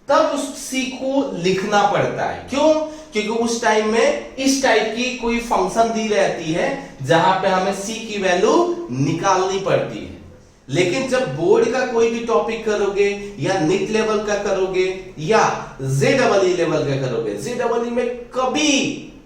तब उस C को लिखना पड़ता है। क्यों? क्योंकि उस टाइम में इस टाइप की कोई फंक्शन दी रहती है जहां पे हमें C की वैल्यू निकालनी पड़ती है। लेकिन जब बोर्ड का कोई भी टॉपिक करोगे, या नीट लेवल का करोगे, या JEE लेवल का करोगे, JEE में कभी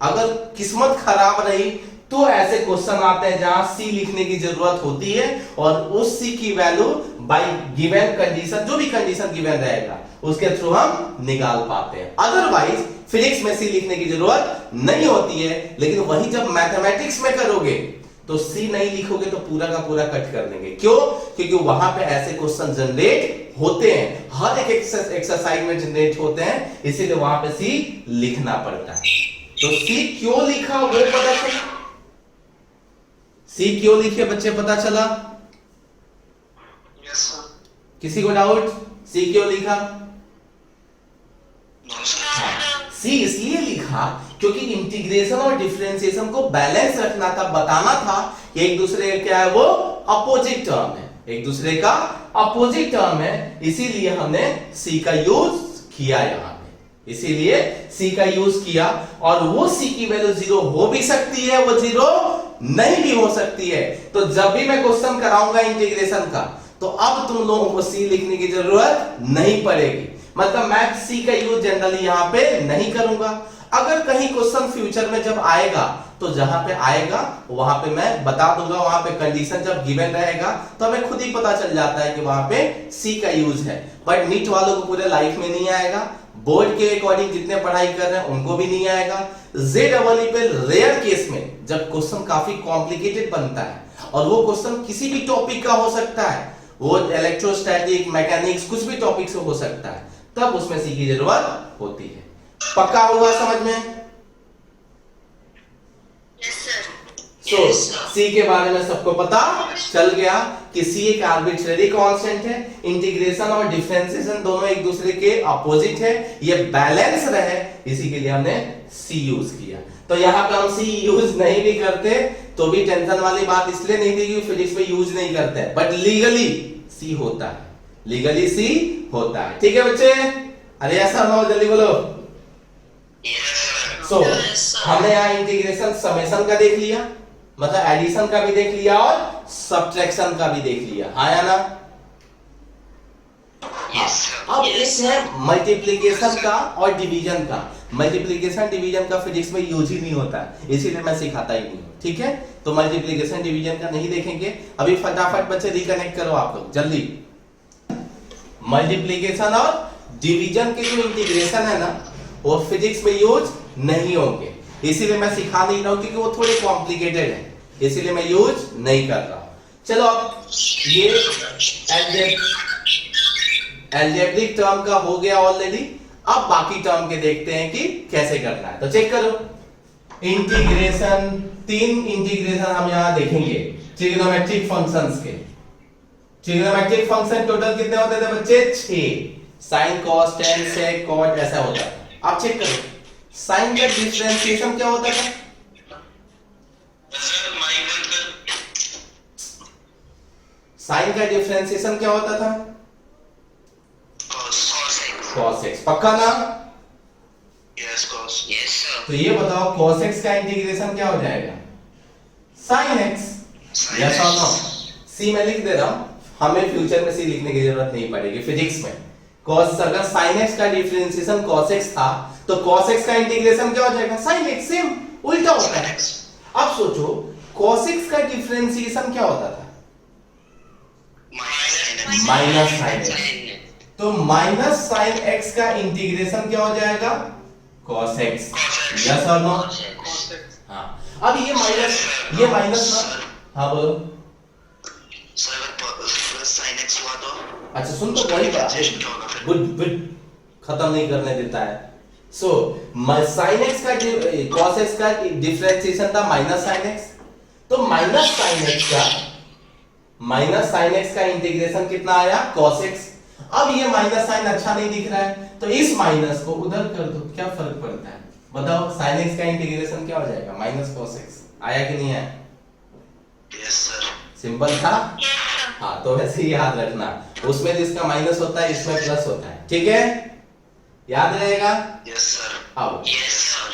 अगर किस्मत खराब रही तो ऐसे क्वेश्चन आते हैं जहां सी लिखने की जरूरत होती है और उस सी की वैल्यू बाय गिवन कंडीशन, जो भी कंडीशन गिवन रहेगा उसके थ्रू हम निकाल पाते हैं। अदरवाइज फिजिक्स में सी लिखने की जरूरत नहीं होती है, लेकिन वही जब मैथमेटिक्स में करोगे तो सी नहीं लिखोगे तो पूरा का पूरा कट कर देंगे। क्यों? क्योंकि वहां पे ऐसे क्वेश्चन जनरेट होते हैं, हर एक एक्सरसाइज में जनरेट होते हैं, इसीलिए वहां पे सी लिखना पड़ता है। तो सी क्यों लिखा वो पता चला? सी क्यों लिखे बच्चे पता चला? Yes sir. किसी को डाउट? सी क्यों लिखा? No sir. सी इसलिए लिखा क्योंकि इंटीग्रेशन और डिफरेंशिएशन को बैलेंस रखना था, बताना था कि एक दूसरे का क्या है, वो अपोजिट टर्म है, एक दूसरे का अपोजिट टर्म है, इसीलिए हमने सी का यूज किया यहां पे, इसीलिए सी का यूज किया। और वो सी की वैल्यू 0 हो भी सकती है, वो 0 नहीं भी हो सकती है। तो जब भी मैं क्वेश्चन कराऊंगा इंटीग्रेशन का तो अब तुम लोगों को सी लिखने की जरूरत नहीं पड़ेगी, मतलब मैं सी का यूज जनरली यहां पे नहीं करूंगा। अगर कहीं क्वेश्चन फ्यूचर में जब आएगा तो जहां पे आएगा वहां पे मैं बता दूंगा, वहां पे कंडीशन जब गिवन रहेगा तो हमें खुद ही पता चल जाता है कि वहां पे सी का यूज है। बट नीट वालों को पूरे लाइफ में नहीं आएगा, बोर्ड के अकॉर्डिंग जितने पढ़ाई कर रहे हैं उनको भी नहीं आएगा। जेडब्ल्यू पे रेयर केस में जब क्वेश्चन काफी कॉम्प्लिकेटेड बनता है और वो क्वेश्चन किसी भी टॉपिक का हो सकता है, वो इलेक्ट्रोस्टैटिक, मैकेनिक्स, कुछ भी टॉपिक से हो सकता है, तब उसमें सी की जरूरत होती है। पक्का हुआ समझ में? सो सी के बारे में सबको पता चल गया कि सी एक आर्बिट्रेरी कांस्टेंट है, इंटीग्रेशन और डिफरेंशिएशन दोनों एक दूसरे के अपोजिट है, ये बैलेंस रहे, इसी के लिए हमने सी यूज किया। तो यहां पे हम सी यूज नहीं भी करते तो भी टेंशन वाली बात इसलिए नहीं थी कि फिजिक्स में यूज नहीं करते, बट लीगली सी होता है, लीगली सी होता है। ठीक है बच्चे? अरे ऐसा ना हो, जल्दी बोलो। सो हमने यहाँ इंटीग्रेशन समेशन का देख लिया, मतलब एडिशन का भी देख लिया और सब्ट्रैक्शन का भी देख लिया, हाँ या ना? अब एक है मल्टीप्लिकेशन का और डिवीजन का। मल्टीप्लिकेशन डिवीजन का फिजिक्स में यूज ही नहीं होता है, इसीलिए मैं सिखाता ही नहीं, ठीक है? तो मल्टीप्लिकेशन डिवीजन का नहीं देखेंगे अभी। फटाफट बच्चे रिकनेक्ट करो आप लोग जल्दी। मल्टीप्लिकेशन और डिवीजन के जो इंटीग्रेशन है ना वो फिजिक्स में यूज नहीं होंगे, इसीलिए मैं सिखा नहीं रहा हूं क्योंकि वो थोड़े कॉम्प्लिकेटेड है, इसीलिए मैं यूज नहीं कर रहा हूं। चलो अब ये अलजेब्रिक टर्म का हो गया ऑलरेडी, अब बाकी टर्म के देखते हैं कि कैसे करना है। तो चेक करो इंटीग्रेशन, 3 इंटीग्रेशन हम यहां देखेंगे ट्रिग्नोमेट्रिक फंक्शंस के। ट्रिग्नोमेट्रिक फंक्शन टोटल कितने होते थे बच्चे? 6, sine cos tan sec cot ऐसा होता है। अब चेक करो साइन का डिफरेंशिएशन क्या होता था? साइन का डिफरेंशिएशन क्या होता था? cos x। पक्का ना? Yes cos। Yes sir. तो ये बताओ cos x का इंटीग्रेशन क्या हो जाएगा? sin x। यस और नो? c में लिख दे रहा हूं, हमें फ्यूचर में c लिखने की जरूरत नहीं पड़ेगी फिजिक्स में। cos अगर sin x का डिफरेंशिएशन cos x था तो cos x का इंटीग्रेशन क्या हो जाएगा? sin x। सेम उल्टा होता है। अब सोचो cos x का डिफरेंशिएशन क्या होता था? Minus sin x। तो माइनस साइन x का इंटीग्रेशन क्या हो जाएगा? cos x। यस और नो? हाँ। अब ये माइनस ना, हाँ बोलो। sin x हुआ तो अच्छा सुन, तो वही बात है, गुड खत्म नहीं करने देता है। सो sin x का cos x का डिफरेंशिएशन था माइनस sin x, तो माइनस sin x का इंटीग्रेशन कितना आया? cos x। अब ये माइनस साइन अच्छा नहीं दिख रहा है तो इस माइनस को उधर कर दो, क्या फर्क पड़ता है? बताओ sin x का इंटीग्रेशन क्या हो जाएगा? Minus cos x। आया कि नहीं आया? Yes sir. सिंपल था? हाँ, तो वैसे ही याद रखना, उसमें जिसका माइनस होता है इसमें प्लस होता है, ठीक है? याद रहेगा? Yes sir. अब यस सर।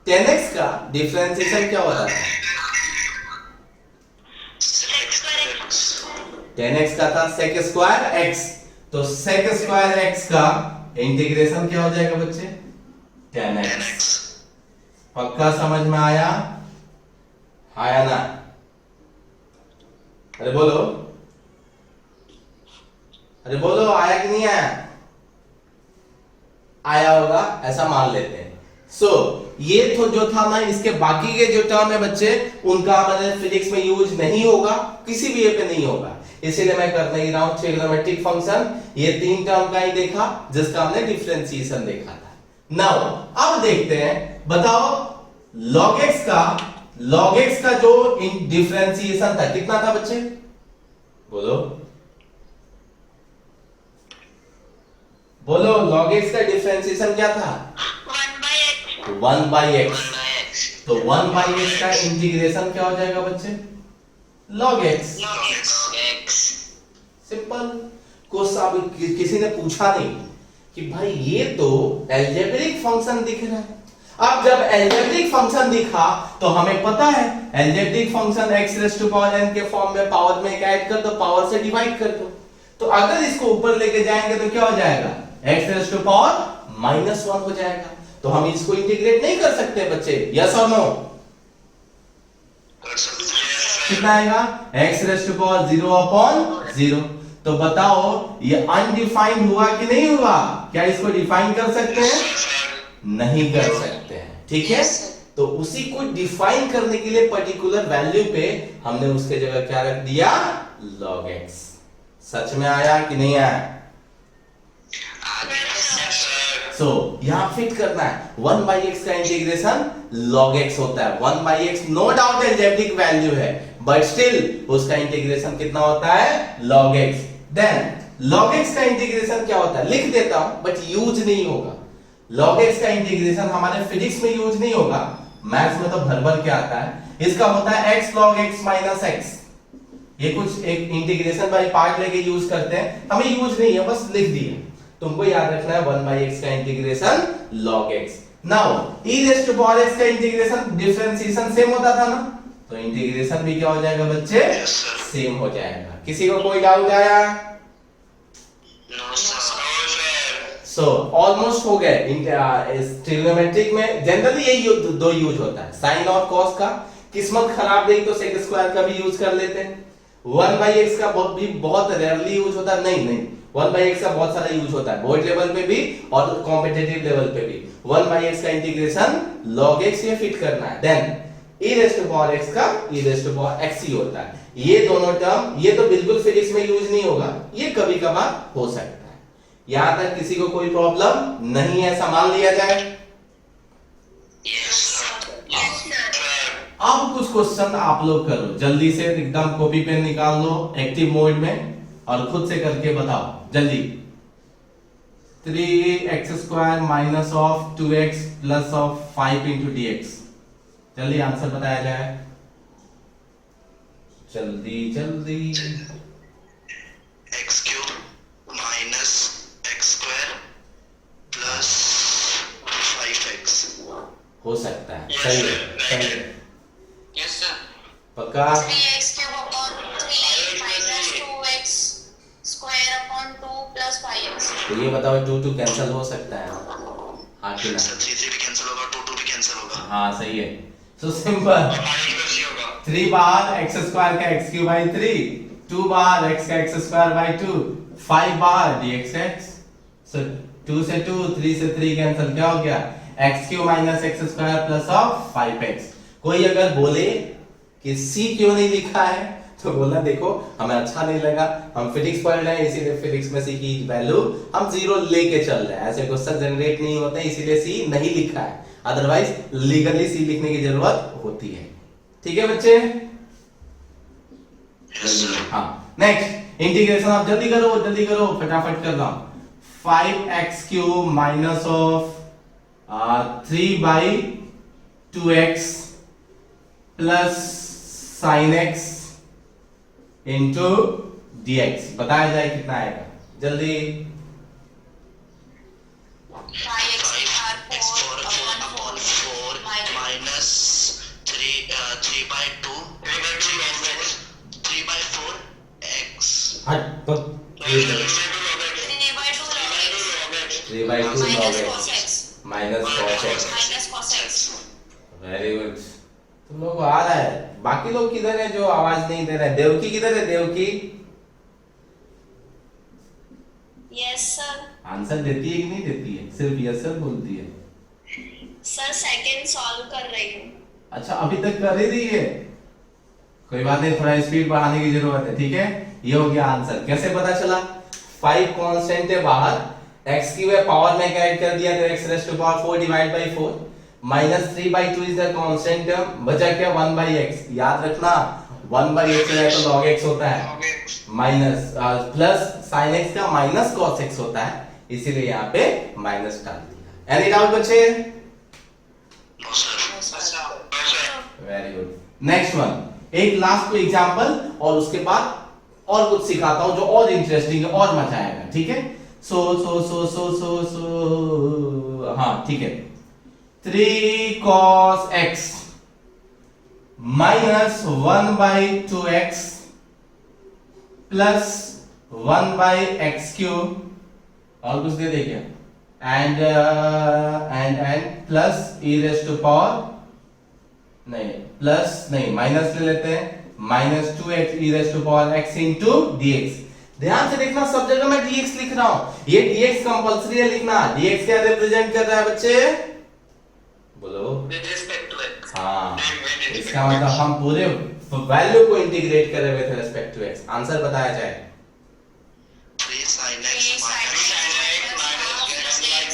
tan x का डिफरेंशिएशन क्या होता है? tan x का था sec स्क्वायर x, तो sec स्क्वायर x का इंटीग्रेशन क्या हो जाएगा बच्चे? tan x। पक्का समझ में आया? आया ना? अरे बोलो, अरे बोलो, आया कि नहीं आया? आया होगा ऐसा मान लेते हैं। ये तो जो था ना, इसके बाकी के जो टर्म है बच्चे, उनका हमारे फिजिक्स में यूज नहीं होगा, किसी भी पे नहीं होगा, इसीलिए मैं कर नहीं रहा हूं। ट्रिग्नोमेट्रिक फंक्शन, ये 3 टर्म का ही देखा जिसका हमने डिफरेंशिएशन देखा था। नाउ अब देखते हैं, बताओ log x का जो डिफरेंशिएशन था कितना था बच्चे? बोलो बोलो, log x का डिफरेंशिएशन क्या था? 1 by x। तो 1 by x का इंटीग्रेशन क्या हो जाएगा बच्चे? log x। सिंपल। किसी ने पूछा नहीं कि भाई ये तो एल्जेब्रिक फंक्शन दिख रहा है। अब जब एल्जेब्रिक फंक्शन दिखा तो हमें पता है algebraic function x raise to power n के फॉर्म में पावर में ऐड कर दो, पावर से डिवाइड कर दो। तो अगर इसको ऊपर लेके जाएंगे तो क्या हो जाएगा? x रेज़ टू पावर -1 हो जाएगा। तो हम इसको इंटीग्रेट नहीं कर सकते बच्चे, यस और नो? कितना आएगा? x raise to power 0/0। तो बताओ ये अनडिफाइंड हुआ कि नहीं हुआ? क्या इसको डिफाइन कर सकते हैं? नहीं कर सकते हैं, ठीक है। तो उसी को डिफाइन करने के लिए पर्टिकुलर वैल्यू पे हमने उसके जगह क्या रख दिया? log x। सच में आया कि नहीं आया? यहां फिट करना है, 1 by x का इंटीग्रेशन log x होता है। 1 by x no doubt algebraic value है, बट स्टिल उसका इंटीग्रेशन कितना होता है? log x। Then log x का इंटीग्रेशन क्या होता है? लिख देता हूं बट यूज नहीं होगा। log x का इंटीग्रेशन हमारे फिजिक्स में यूज नहीं होगा, मैथ्स में तो भर भर के आता है। इसका होता है x log x minus x। ये कुछ एक इंटीग्रेशन बाय पार्ट लेके यूज करते हैं, हमें यूज नहीं है, बस लिख दिए। तुमको याद रखना है 1 by x का integration log x। Now e raise to power x का इंटीग्रेशन डिफरेंशिएशन सेम होता था ना, तो इंटीग्रेशन भी क्या हो जाएगा बच्चे? सेम हो जाएगा। किसी को कोई डाउट आया? No sir. ऑलमोस्ट हो गए। ट्रिग्नोमेट्रिक में जनरली यही दो यूज होता है, साइन और कॉस का। किस्मत खराब रही तो सेक स्क्वायर का भी यूज कर लेते हैं। 1 by x का बहुत रेयरली यूज होता है। नहीं 1 by x का बहुत सारा यूज होता है, बोर्ड लेवल पे भी और कॉम्पिटिटिव लेवल पे भी। 1 by x का इंटीग्रेशन log x ये फिट करना है। Then e raise to power x का e raise to power x ही होता है। ये दोनों टर्म, ये तो बिल्कुल फिजिक्स में यूज नहीं होगा, ये कभी कभार हो सकता है। यहां तक किसी को कोई प्रॉब्लम नहीं है, संभाल लिया जाए। अब कुछ क्वेश्चन आप लोग करो, जल्दी से एकदम कॉपी पेन निकाल लो एक्टिव मोड में और खुद से करके बताओ जल्दी। 3x² minus of 2x plus of 5 into dx। जल्दी आंसर बताया जाए, जल्दी जल्दी। x³ minus x² plus 5x। हो सकता है, सही है, सही है। Yes sir. पक्का? 3x³ upon 3 minus 2x square upon 2 plus 5x। तो ये बताओ 2 कैंसिल हो सकता है? हाँ कि ना? सर 3 भी कैंसिल होगा, 2 भी कैंसिल होगा। हाँ सही है। सो सिंपल, 3 बार x² का x³ by 3, 2 बार x का x² by 2, 5 बार dx। सो 2 से 2, 3 से 3 कैंसिल, क्या हो गया? x³ minus x² plus of 5x। कोई अगर बोले कि c क्यों नहीं लिखा है तो बोलना देखो हमें अच्छा नहीं लगा, हम फिजिक्स पढ़ रहे हैं इसीलिए फिजिक्स में c की वैल्यू हम 0 लेके चल रहे हैं। ऐसे क्वेश्चन जनरेट नहीं होते इसलिए c नहीं लिखा है, अदरवाइज लीगली c लिखने की जरूरत होती है। ठीक है बच्चे? हाँ नेक्स्ट इंटीग्रेशन आप जल्दी करो फटाफट कर रहा हूं। 5x³ minus of 3 by 2x plus sin x into dx। बताया जाए कितना आएगा जल्दी? 5x upon 4 minus 3 by 2 3 by 4 x। हट तो 3 by 2 log x 3 by 2 log minus cos x x minus cos x। minus cos x। Very good, तुम लोग को आ रहा है। बाकी लोग किधर है जो आवाज नहीं दे रहे हैं? देवकी किधर है? Devaki yes sir. आंसर देती है कि नहीं देती है? सिर्फ यस सर बोलती है। सर सेकंड सॉल्व कर रही हूँ। अच्छा, अभी तक कर ही रही है। कोई बात नहीं, थोड़ा स्पीड बढ़ाने की जरूरत है। ठीक है, ये हो गया आंसर। कैसे पता चला? 5 कांस्टेंट है बाहर, x की वह पावर में ऐड कर दिया तो x raise to power 4 divide by 4 -3/2 is the constant term. बचा क्या? 1/x। याद रखना 1/x है तो log x होता है, माइनस प्लस sin x का माइनस cos x होता है, इसीलिए यहाँ पे माइनस डाल दिया। एनी डाउट बच्चे? No sir. Very good. Next one, एक लास्ट कोई एग्जांपल और उसके बाद और कुछ सिखाता हूं जो और इंटरेस्टिंग है और मजा आएगा। ठीक है, सो हाँ ठीक है। 3 cos x minus 1/2x plus 1/x³ और कुछ दे दे क्या? And plus e raise to power नहीं, प्लस नहीं, माइनस ले लेते हैं, -2x e raise to power x into dx। ध्यान से देखना, सब जगह मैं dx लिख रहा हूं। ये dx कंपलसरी है लिखना। dx क्या रिप्रेजेंट कर रहा है बच्चे? बोलो। With respect to x। हाँ, इसका मतलब हम पूरे वैल्यू को इंटीग्रेट कर रहे हैं with respect to x। Answer बताया जाए। 3 sin x 3 sin x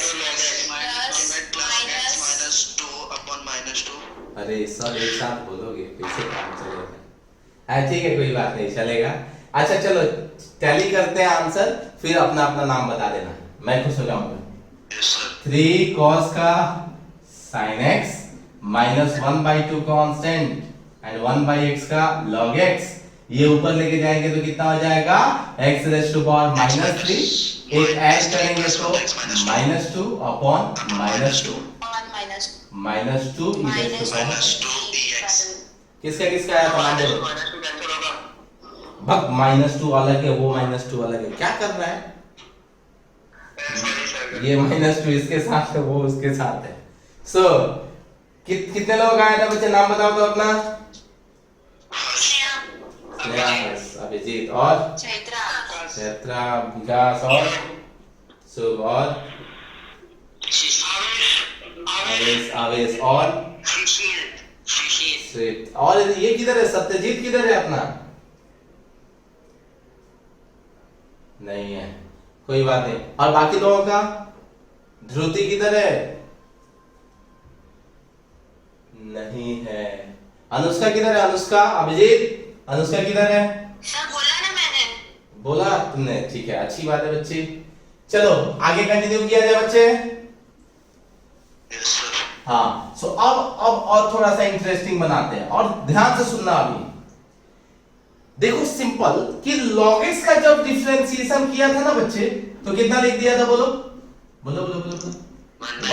minus 2 upon -2। अरे सब एक साथ बोलोगे कैसे काम चलेगा? हाँ ठीक है, कोई बात नहीं, चलेगा। अच्छा चलो टैली करते हैं आंसर, फिर अपना अपना नाम बता देना, मैं खुश हो जाऊंगा। Yes sir. 3 cos का sin x minus 1/2 constant and 1/x का log x, ये ऊपर लेके जाएंगे तो कितना हो जाएगा? x रेज़ टू पावर -3, एक ऐड करेंगे तो -2 upon -2 -2 e raise to power. -2 ex। किसका किसका आया था नाम बोलो? -2 कैंसिल होगा। भग -2 अलग है, वो -2 अलग है, क्या कर रहा है? Sorry sir. ये -2 इसके साथ है, वो उसके साथ है। सो कितने लोग आए थे बच्चे? नाम बताओ तो अपना। प्रयास, अभिजीत और चैत्रा, विकास और शुभ और आवेश और श्वेत। और ये किधर है? सत्यजीत किधर है अपना? नहीं है, कोई बात नहीं। और बाकी लोगों का? ध्रुति किधर है? नहीं है। अनुष्का किधर है? अनुष्का, अभिजीत, अनुष्का किधर है? सर बोला ना मैंने। बोला तुमने, ठीक है, अच्छी बात है बच्ची। चलो आगे कंटिन्यू किया जाए बच्चे। Yes sir. हाँ, सो अब और थोड़ा सा इंटरेस्टिंग बनाते हैं, और ध्यान से सुनना। अभी देखो सिंपल कि log x का जब डिफरेंशिएशन किया था ना बच्चे, तो कितना लिख दिया था? बोलो बोलो बोलो बोलो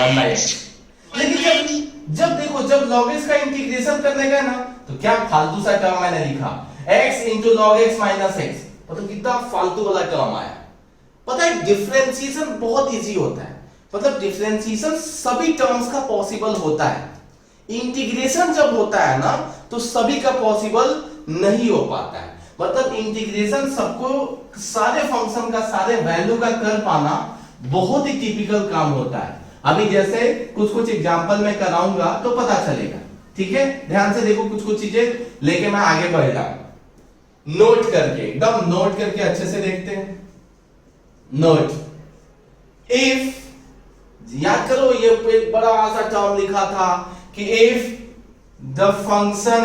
1/x। लेकिन जब देखो, जब log x का इंटीग्रेशन करने का ना, तो क्या फालतू सा टर्म मैंने लिखा, x into log x minus x। मतलब कितना फालतू वाला टर्म आया। पता है डिफरेंशिएशन बहुत इजी होता है, मतलब डिफरेंशिएशन सभी टर्म्स का पॉसिबल होता है। इंटीग्रेशन जब होता है ना, तो सभी का पॉसिबल नहीं हो पाता है। मतलब इंटीग्रेशन सबको, सारे फंक्शन का, सारे वैल्यू का कर पाना बहुत ही टिपिकल काम होता है। अभी जैसे कुछ एग्जांपल मैं कराऊंगा तो पता चलेगा। ठीक है, ध्यान से देखो, कुछ चीजें लेके मैं आगे बढ़ रहा हूं। नोट करके, एकदम नोट करके अच्छे से देखते हैं। नोट, इफ, याद करो ये एक बड़ा सा टर्म लिखा था कि if the function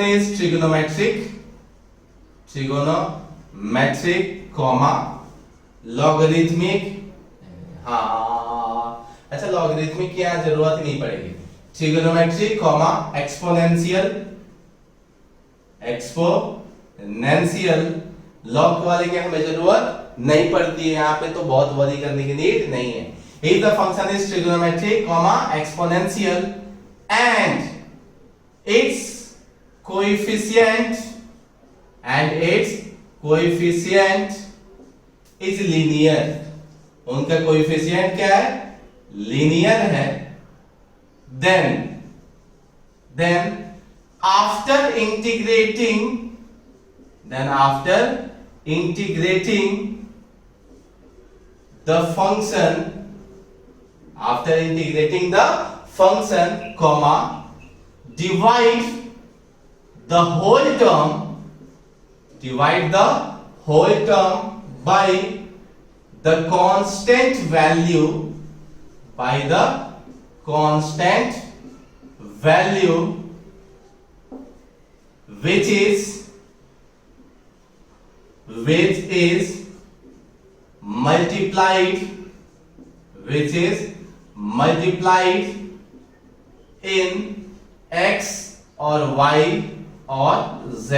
is trigonometric comma logarithmic. हाँ अच्छा, लॉगरिथमिक की यहां जरूरत ही नहीं पड़ेगी। ट्रिगोनोमेट्रिक कॉमा एक्सपोनेंशियल, लॉग वाले की हमें जरूरत नहीं पड़ती है, यहाँ पे तो बहुत वरी करने की नीड नहीं है। If the function is trigonometric, exponential and its coefficient is linear, उनका कोएफिशिएंट क्या है? लीनियर है, then after integrating the function, comma, divide the whole term by the constant value which is multiplied in x और y और z,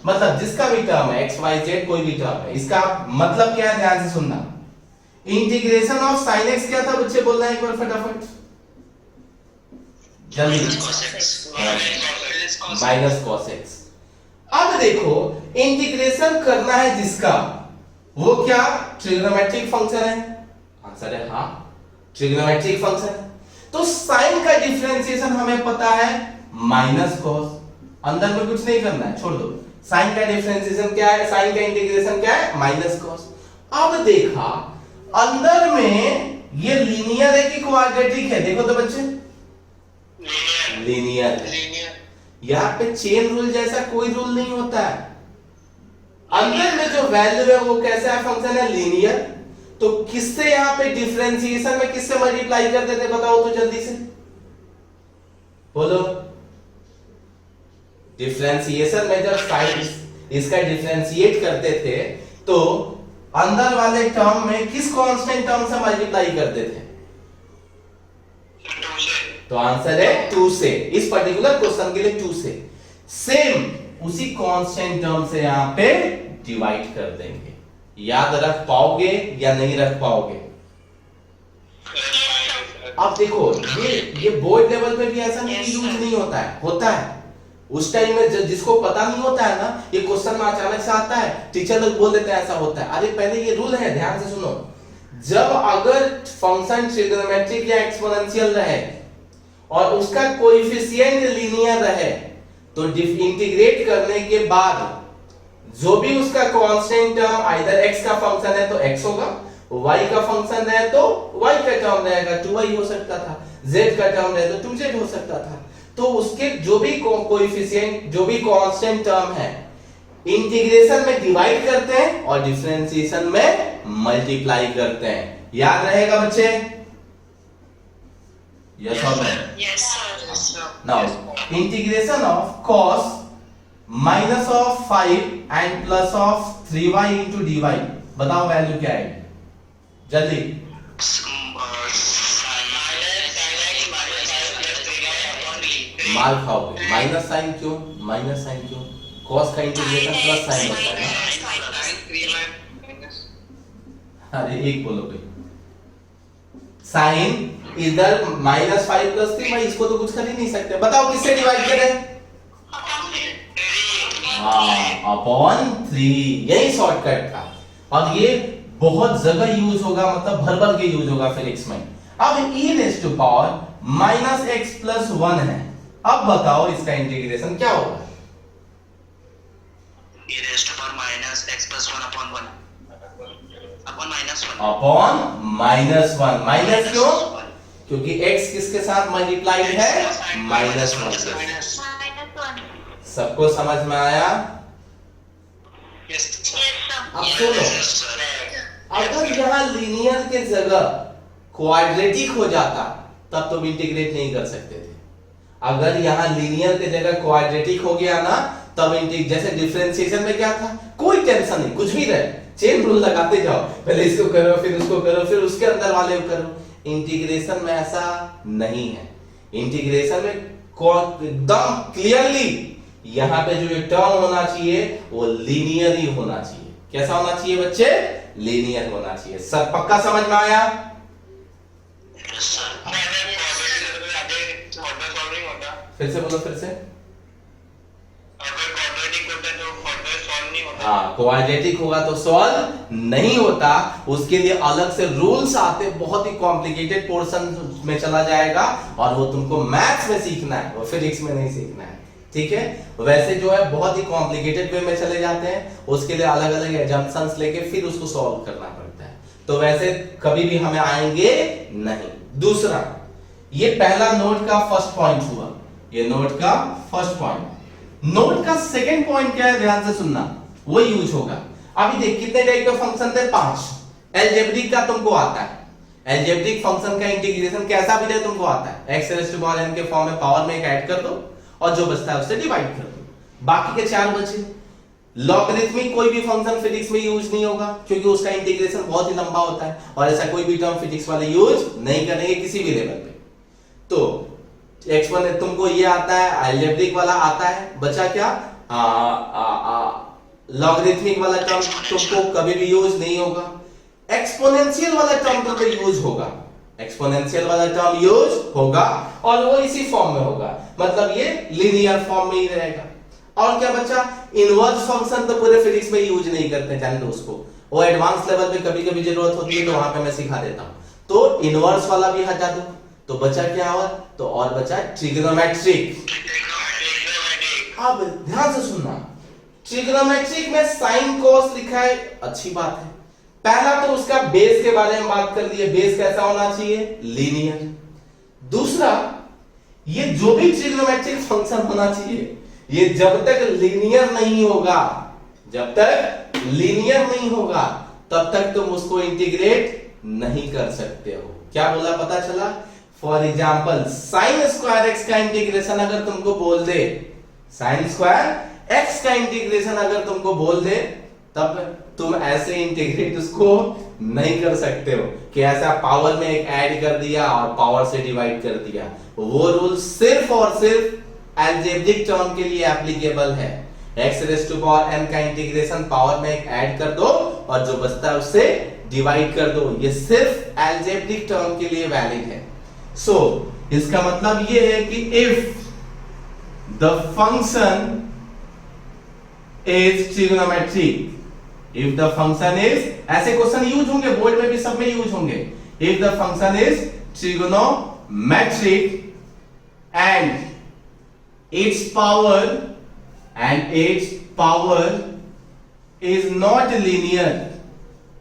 मतलब जिसका भी term है x y z कोई भी टर्म है, इसका मतलब क्या है ध्यान से सुनना। इंटीग्रेशन ऑफ sin x क्या था बच्चे, बोलना एक बार फटाफट जल्दी। Minus cos x। अब देखो इंटीग्रेशन करना है जिसका, वो क्या ट्रिग्नोमेट्रिक फंक्शन है? आंसर है हाँ, ट्रिग्नोमेट्रिक फंक्शन। तो साइन का डिफरेंशिएशन हमें पता है माइनस कॉस, अंदर में कुछ नहीं करना है, छोड़ दो। साइन का डिफरेंशिएशन क्या है, साइन का इंटीग्रेशन क्या है, माइनस कॉस। अब देखा अंदर में ये लीनियर है कि क्वाड्रेटिक है, देखो तो बच्चे लीनियर है। यहाँ पे चेन रूल जैसा कोई रूल नहीं होता है, अंदर में जो वैल्यू है वो कैसा है, फंक्शन है लीनियर। तो किससे यहाँ पे डिफरेंशिएशन में किससे मल्टीप्लाई करते थे बताओ तो जल्दी से बोलो। डिफरेंशिएशन में जब साइन इसका डिफरेंशिएट करते थे तो अंदर वाले टर्म में किस कांस्टेंट टर्म से मल्टीप्लाई करते थे? तो आंसर है 2 से, इस पर्टिकुलर क्वेश्चन के लिए 2 से। सेम उसी कांस्टेंट टर्म से यहां पे डिवाइड कर देंगे। याद रख पाओगे या नहीं रख पाओगे? अब देखो ये बोर्ड लेवल पे भी ऐसा नहीं यूज नहीं होता है, होता है उस टाइम में जिसको पता नहीं होता है ना, ये क्वेश्चन में अचानक से आता है, टीचर लोग बोल देते हैं ऐसा होता है। अरे पहले ये रूल है, ध्यान से सुनो। जब अगर फंक्शन ट्रिग्नोमेट्रिक या एक्सपोनेंशियल रहे और उसका कोएफिशिएंट लीनियर रहे तो इंटीग्रेट करने के बाद जो भी उसका कांस्टेंट टर्म आइदर x का फंक्शन है तो x होगा, y का फंक्शन है तो y का टर्म रहेगा 2y हो सकता था, z का टर्म रहे तो 2z हो सकता था। तो उसके जो भी कोएफिशिएंट जो भी कांस्टेंट टर्म है इंटीग्रेशन में डिवाइड करते हैं और डिफरेंशिएशन में मल्टीप्लाई करते हैं। याद रहेगा बच्चे? यस और no? Yes, sir. Now integration of cos minus of 5 and plus of 3y into dy, बताओ वैल्यू क्या है जल्दी। मार खाओगे, माइनस साइन क्यों, माइनस साइन क्यों? cos का इंटीग्रेशन प्लस साइन होता है ना। अरे एक बोलो भाई, साइन इधर -5 + 3, भाई इसको तो कुछ कर ही नहीं सकते। बताओ किससे डिवाइड करें? अपॉन 3, यही शॉर्टकट था और ये बहुत जगह यूज होगा, मतलब भर भर के यूज होगा फिजिक्स में। अब e⁻⁻ -x + 1 है, अब बताओ इसका इंटीग्रेशन क्या होगा? अपॉन -1, माइनस क्यों? क्योंकि x किसके साथ मल्टीप्लाइड है, -1 से। -1. सबको समझ में आया? Yes, sir. अब सुनो, अगर यहाँ लीनियर के जगह क्वाड्रेटिक हो जाता तब तो इंटीग्रेट नहीं कर सकते थे। अगर यहाँ लीनियर के जगह क्वाड्रेटिक हो गया ना तब जैसे डिफरेंशिएशन में क्या था, कोई टेंशन नहीं, कुछ भी रहे चेन रूल लगाते जाओ, पहले इसको करो फिर उसको करो फिर उसके अंदर वाले को करो। इंटीग्रेशन में ऐसा नहीं है। इंटीग्रेशन में एकदम क्लियरली यहाँ पे जो टर्म होना चाहिए वो लीनियर ही होना चाहिए। कैसा होना चाहिए बच्चे? लीनियर होना चाहिए। सब पक्का समझ में आया? फिर से बोलो, फिर से। नहीं होता। हाँ, क्वाड्रेटिक होगा तो सॉल्व नहीं होता, उसके लिए अलग से रूल्स आते, बहुत ही कॉम्प्लिकेटेड पोर्शन में चला जाएगा और वो तुमको मैथ्स में सीखना है, वो फिजिक्स में नहीं सीखना है, ठीक है। वैसे जो है बहुत ही कॉम्प्लिकेटेड वे में चले जाते हैं, उसके लिए अलग अलग एजम्पशंस लेके फिर उसको सॉल्व करना पड़ता है, तो वैसे कभी भी हमें आएंगे नहीं। दूसरा, ये पहला नोट का फर्स्ट पॉइंट हुआ, ये नोट का फर्स्ट पॉइंट। नोट का सेकंड पॉइंट क्या है, ध्यान से सुनना, वो यूज होगा। अभी देख कितने टाइप के फंक्शन थे, 5। अलजेब्रिक का तुमको आता है, अलजेब्रिक फंक्शन का इंटीग्रेशन कैसा भी रहे तुमको आता है, x raise to power n के फॉर्म में पावर में एक ऐड कर दो और जो बचता है उससे डिवाइड कर दो। बाकी के 4 बचे। लॉगरिथमिक कोई भी फंक्शन फिजिक्स में यूज नहीं होगा क्योंकि उसका इंटीग्रेशन बहुत ही लंबा होता है और ऐसा कोई भी टर्म फिजिक्स वाले यूज नहीं करेंगे किसी भी लेवल पे। तो एक्सपोनेंट तुमको ये आता है, अलजेब्रिक वाला आता है, बचा क्या, लॉगरिथमिक वाला टर्म तुमको कभी भी यूज नहीं होगा। एक्सपोनेंशियल वाला टर्म तुमको यूज होगा, एक्सपोनेंशियल वाला टर्म यूज होगा और वो इसी फॉर्म में होगा, मतलब ये लीनियर फॉर्म में ही रहेगा। और क्या बचा, इनवर्स फंक्शन तो पूरे फिजिक्स में यूज नहीं करते, जान दो उसको, वो एडवांस लेवल पे कभी कभी जरूरत होती है तो वहां पे मैं सिखा देता हूं। तो इनवर्स वाला भी हटा दो, तो बचा क्या और, तो और बचा ट्रिग्नोमेट्रिक। अब ध्यान से सुनना, ट्रिग्नोमेट्रिक में साइन कॉस लिखा है, अच्छी बात है। पहला तो उसका बेस के बारे में बात कर लिए, बेस कैसा होना चाहिए, लीनियर। दूसरा, ये जो भी ट्रिग्नोमेट्रिक फंक्शन होना चाहिए, ये जब तक लीनियर नहीं होगा, जब तक लीनियर नहीं होगा तब तक तुम उसको इंटीग्रेट नहीं कर सकते हो। क्या बोला पता चला, for example sine square x का इंटीग्रेशन अगर तुमको बोल दे, साइन स्क्वायर एक्स का इंटीग्रेशन अगर तुमको बोल दे, तब तुम ऐसे इंटीग्रेट उसको नहीं कर सकते हो कि ऐसा पावर में एक ऐड कर दिया और पावर से डिवाइड कर दिया। वो रूल सिर्फ और सिर्फ अलजेब्रिक टर्म के लिए एप्लीकेबल है। x raise to power n का इंटीग्रेशन पावर में एक ऐड कर दो और जो बचता है उससे डिवाइड कर दो, ये सिर्फ अलजेब्रिक टर्म के लिए वैलिड है। सो इसका मतलब ये है कि if the function is trigonometric, if the function is, ऐसे क्वेश्चन यूज होंगे बोर्ड में भी, सब में यूज होंगे, if the function is trigonometric and its power is not linear,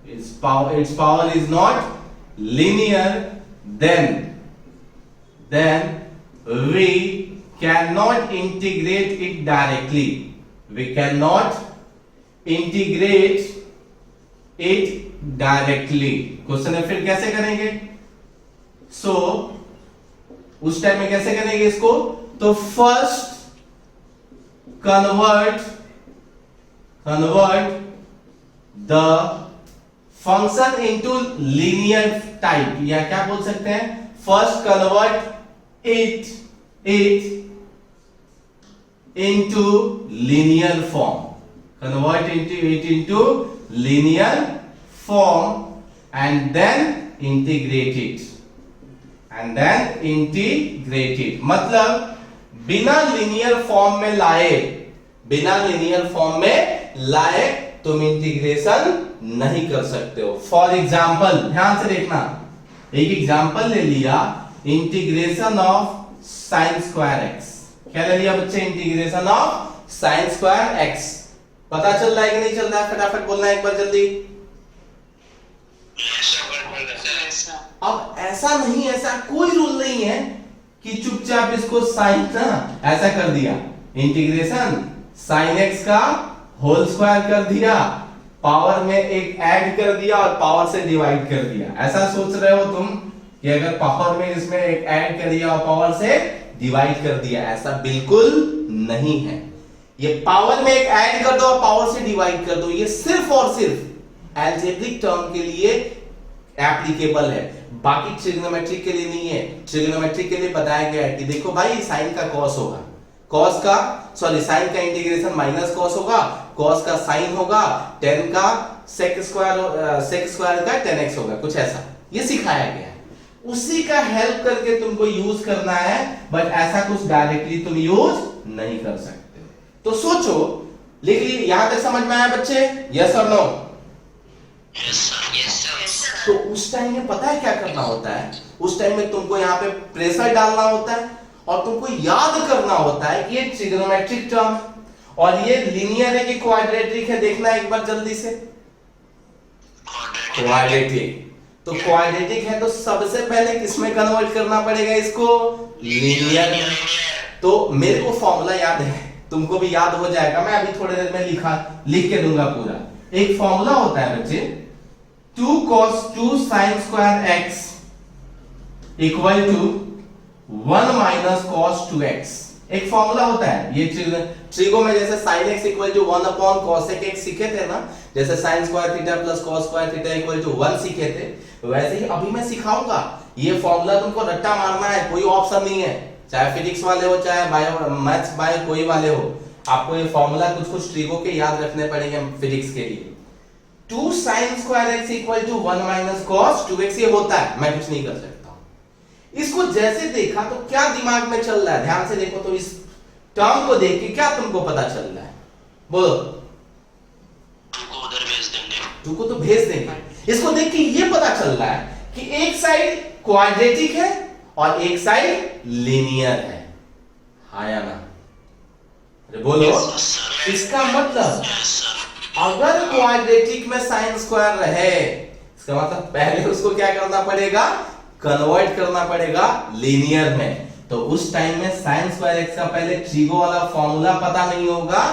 its power is not linear, then we cannot integrate it directly, we cannot integrate it directly। Question है फिर कैसे करेंगे, सो उस टाइम में कैसे करेंगे इसको, तो first convert the function into linear type, या क्या बोल सकते हैं, first convert it into linear form, convert it into linear form and then integrate it, मतलब बिना लीनियर फॉर्म में लाए तुम इंटीग्रेशन नहीं कर सकते हो। फॉर एग्जाम्पल ध्यान से देखना, एक एग्जाम्पल ले लिया, integration of sine square x. क्या ले लिया बच्चे, integration of sine square x. पता चल रहा है कि नहीं चल रहा है, फटाफट बोलना एक बार जल्दी। अब ऐसा नहीं, ऐसा कोई रूल नहीं है कि चुपचाप इसको साइन ना ऐसा कर दिया, इंटीग्रेशन साइन एक्स का होल स्क्वायर कर दिया, पावर में एक ऐड कर दिया और पावर से डिवाइड कर दिया। ऐसा सोच रहे हो तुम कि अगर पावर में इसमें एक ऐड कर दिया और पावर से डिवाइड कर दिया, ऐसा बिल्कुल नहीं है। ये पावर में एक ऐड कर दो और पावर से डिवाइड कर दो, ये सिर्फ और सिर्फ अलजेब्रिक टर्म के लिए एप्लीकेबल है, बाकी ट्रिग्नोमेट्रिक के लिए नहीं है। ट्रिग्नोमेट्रिक के लिए बताया गया है कि देखो भाई साइन का कॉस होगा, कॉस का साइन का इंटीग्रेशन माइनस कॉस होगा, कॉस का साइन होगा, टेन का सेक स्क्वायर का 10x होगा, कुछ ऐसा ये सिखाया गया है। उसी का हेल्प करके तुमको यूज करना है, बट ऐसा कुछ डायरेक्टली तुम यूज नहीं कर सकते। तो सोचो लिख ली, यहां तक समझ में आया बच्चे? यस और no? Yes sir, yes sir. तो उस टाइम में पता है क्या करना होता है? उस टाइम में तुमको यहाँ पे प्रेशर डालना होता है और तुमको याद करना होता है कि ये ट्रिग्नोमेट्रिक टर्म और ये लीनियर है कि क्वाड्रेटिक है, देखना एक बार जल्दी से। क्वाड्रेटिक, तो क्वाड्रेटिक है तो सबसे पहले किसमें कन्वर्ट करना पड़ेगा इसको? लीनियर में। तो मेरे को फॉर्मूला याद है, तुमको भी याद हो जाएगा, मैं अभी थोड़ी देर में लिख के दूंगा पूरा। एक फॉर्मूला होता है बच्चे, 2 cos 2 sin square x equal to 1 minus cos 2x। एक फॉर्मूला होता है ये ट्रिगो में, जैसे sin x equal to 1 upon cos x सीखे थे ना, जैसे sin square theta plus cos square theta equal to 1 सीखे थे, वैसे ही अभी मैं सिखाऊंगा। ये फॉर्मूला तुमको रट्टा मारना है, कोई ऑप्शन नहीं है, चाहे फिजिक्स वाले हो चाहे बायो मैथ्स बायो कोई वाले हो, आपको ये फॉर्मूला कुछ कुछ ट्रिगो के याद रखने पड़ेंगे फिजिक्स के लिए। 2 sin square x equal to 1 minus cos 2x ये होता है, मैं कुछ नहीं कर सकता हूं। इसको जैसे देखा तो क्या दिमाग में चल रहा है, ध्यान से देखो तो इस टर्म को देख के क्या तुमको पता चल रहा है? बोलो। तुमको उधर भेज देंगे। तुमको तो भेज देंगे। इसको देख के ये पता चल रहा है कि एक साइड क्वाड्रेटिक है और एक साइड लीनियर है, हाँ या ना? अरे बोलो। इसका मतलब अगर क्वाड्रेटिक में साइन स्क्वायर रहे, इसका मतलब पहले उसको क्या करना पड़ेगा? कन्वर्ट करना पड़ेगा लीनियर में। तो उस टाइम में साइन स्क्वायर एक्स का पहले ट्रिगो वाला फॉर्मूला पता नहीं होगा,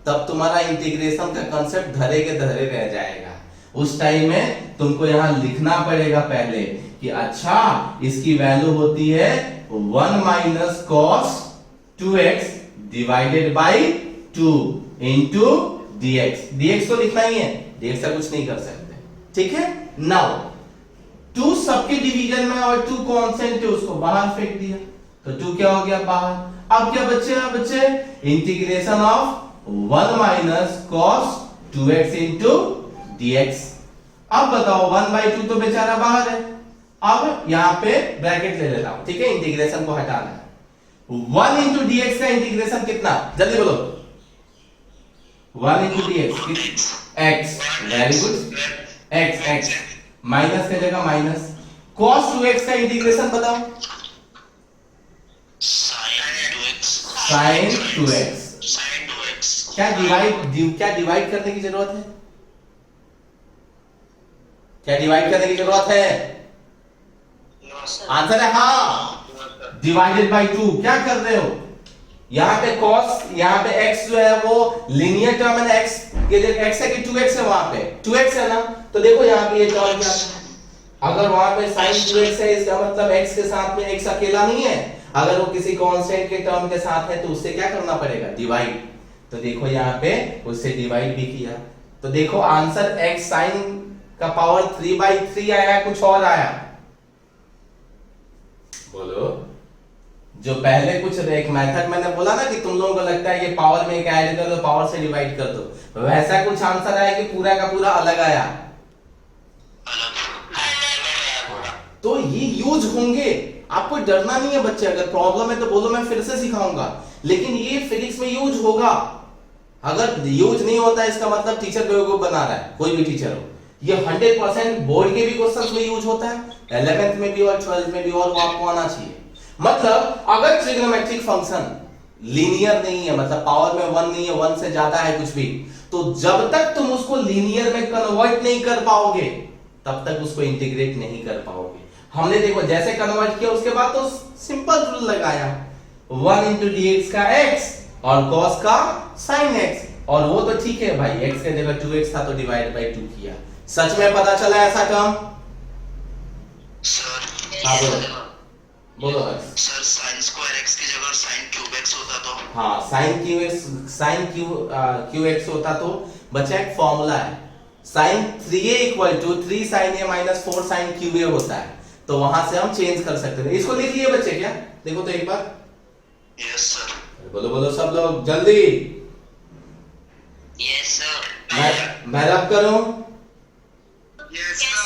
तब तुम्हारा इंटीग्रेशन का कांसेप्ट धरे के धरे रह जाएगा। उस टाइम में तुमको यहां लिखना पड़ेगा पहले कि अच्छा इसकी वैल्यू होती है 1 minus cos 2x divided by 2 into dx। dx तो लिखना ही है, dx का कुछ नहीं कर सकते, ठीक है। नाउ 2 सबके डिवीजन में और 2 कांस्टेंट है, उसको बाहर फेंक दिया तो 2 क्या हो गया? बाहर। अब क्या बच्चे integration of 1 minus cos 2x into dx। अब बताओ 1/2 तो बेचारा बाहर है, अब यहां पे ब्रैकेट ले लेता हूं, ठीक है, इंटीग्रेशन को हटाना है। 1 इंटू dx का इंटीग्रेशन कितना? जल्दी बोलो। 1 into dx x, very good, x minus की जगह माइनस। cos 2x का इंटीग्रेशन बताओ। sin 2x। क्या डिवाइड करने की जरूरत है? क्या डिवाइड करने की जरूरत है? आंसर है हाँ, डिवाइडेड बाई 2। क्या कर रहे हो? यहाँ पे cos, यहाँ पे x जो है वो लीनियर टर्म है ना, x के जगह x है कि 2x है, वहां पे 2x है ना, तो देखो यहाँ पे ये टर्म क्या है? अगर वहां पे sin 2x है, इसका मतलब x के साथ में x अकेला नहीं है, अगर वो किसी कांस्टेंट के टर्म के साथ है तो उससे क्या करना पड़ेगा? डिवाइड। तो देखो यहाँ पे उससे डिवाइड भी किया, तो देखो आंसर x sin का पावर 3/3 आया, कुछ और आया? बोलो। जो पहले कुछ एक मेथड मैंने बोला ना कि तुम लोगों को लगता है ये पावर में एक ऐड कर दो, पावर से डिवाइड कर दो, वैसा कुछ आंसर आया कि पूरा का पूरा अलग आया? तो ये यूज होंगे, आपको डरना नहीं है बच्चे, अगर प्रॉब्लम है तो बोलो, मैं फिर से सिखाऊंगा, लेकिन ये फिजिक्स में यूज होगा। अगर यूज नहीं होता इसका मतलब टीचर बेवकूफ बना रहा है, कोई भी टीचर हो। ये 100% बोर्ड के भी क्वेश्चंस में यूज होता है, 11th में भी और 12th में भी, और वो आपको आना चाहिए। मतलब अगर ट्रिग्नोमेट्रिक फंक्शन लीनियर नहीं है, मतलब पावर में 1 नहीं है, 1 से ज्यादा है कुछ भी, तो जब तक तुम उसको लीनियर में कन्वर्ट नहीं कर पाओगे तब तक उसको इंटीग्रेट नहीं कर पाओगे। हमने देखो जैसे कन्वर्ट किया उसके बाद तो सिंपल रूल लगाया, 1 इंटू dx का x और cos का sin x, और वो तो ठीक है भाई, x के जगह 2x था तो डिवाइड बाई 2 किया। सच में पता चला ऐसा टर्म? हाँ बोलो सर, sin स्क्वायर x की जगह sin क्यूब x होता तो? हाँ, sin क्यू एक्स होता तो बच्चा एक फॉर्मूला है, sin 3a equal to 3 sin a minus 4 sin cube a होता है, तो वहां से हम चेंज कर सकते थे। इसको लिख लिए बच्चे क्या? देखो तो एक बार। Yes sir. बोलो सब लोग जल्दी। Yes sir. मैं रब करूं? Yes sir.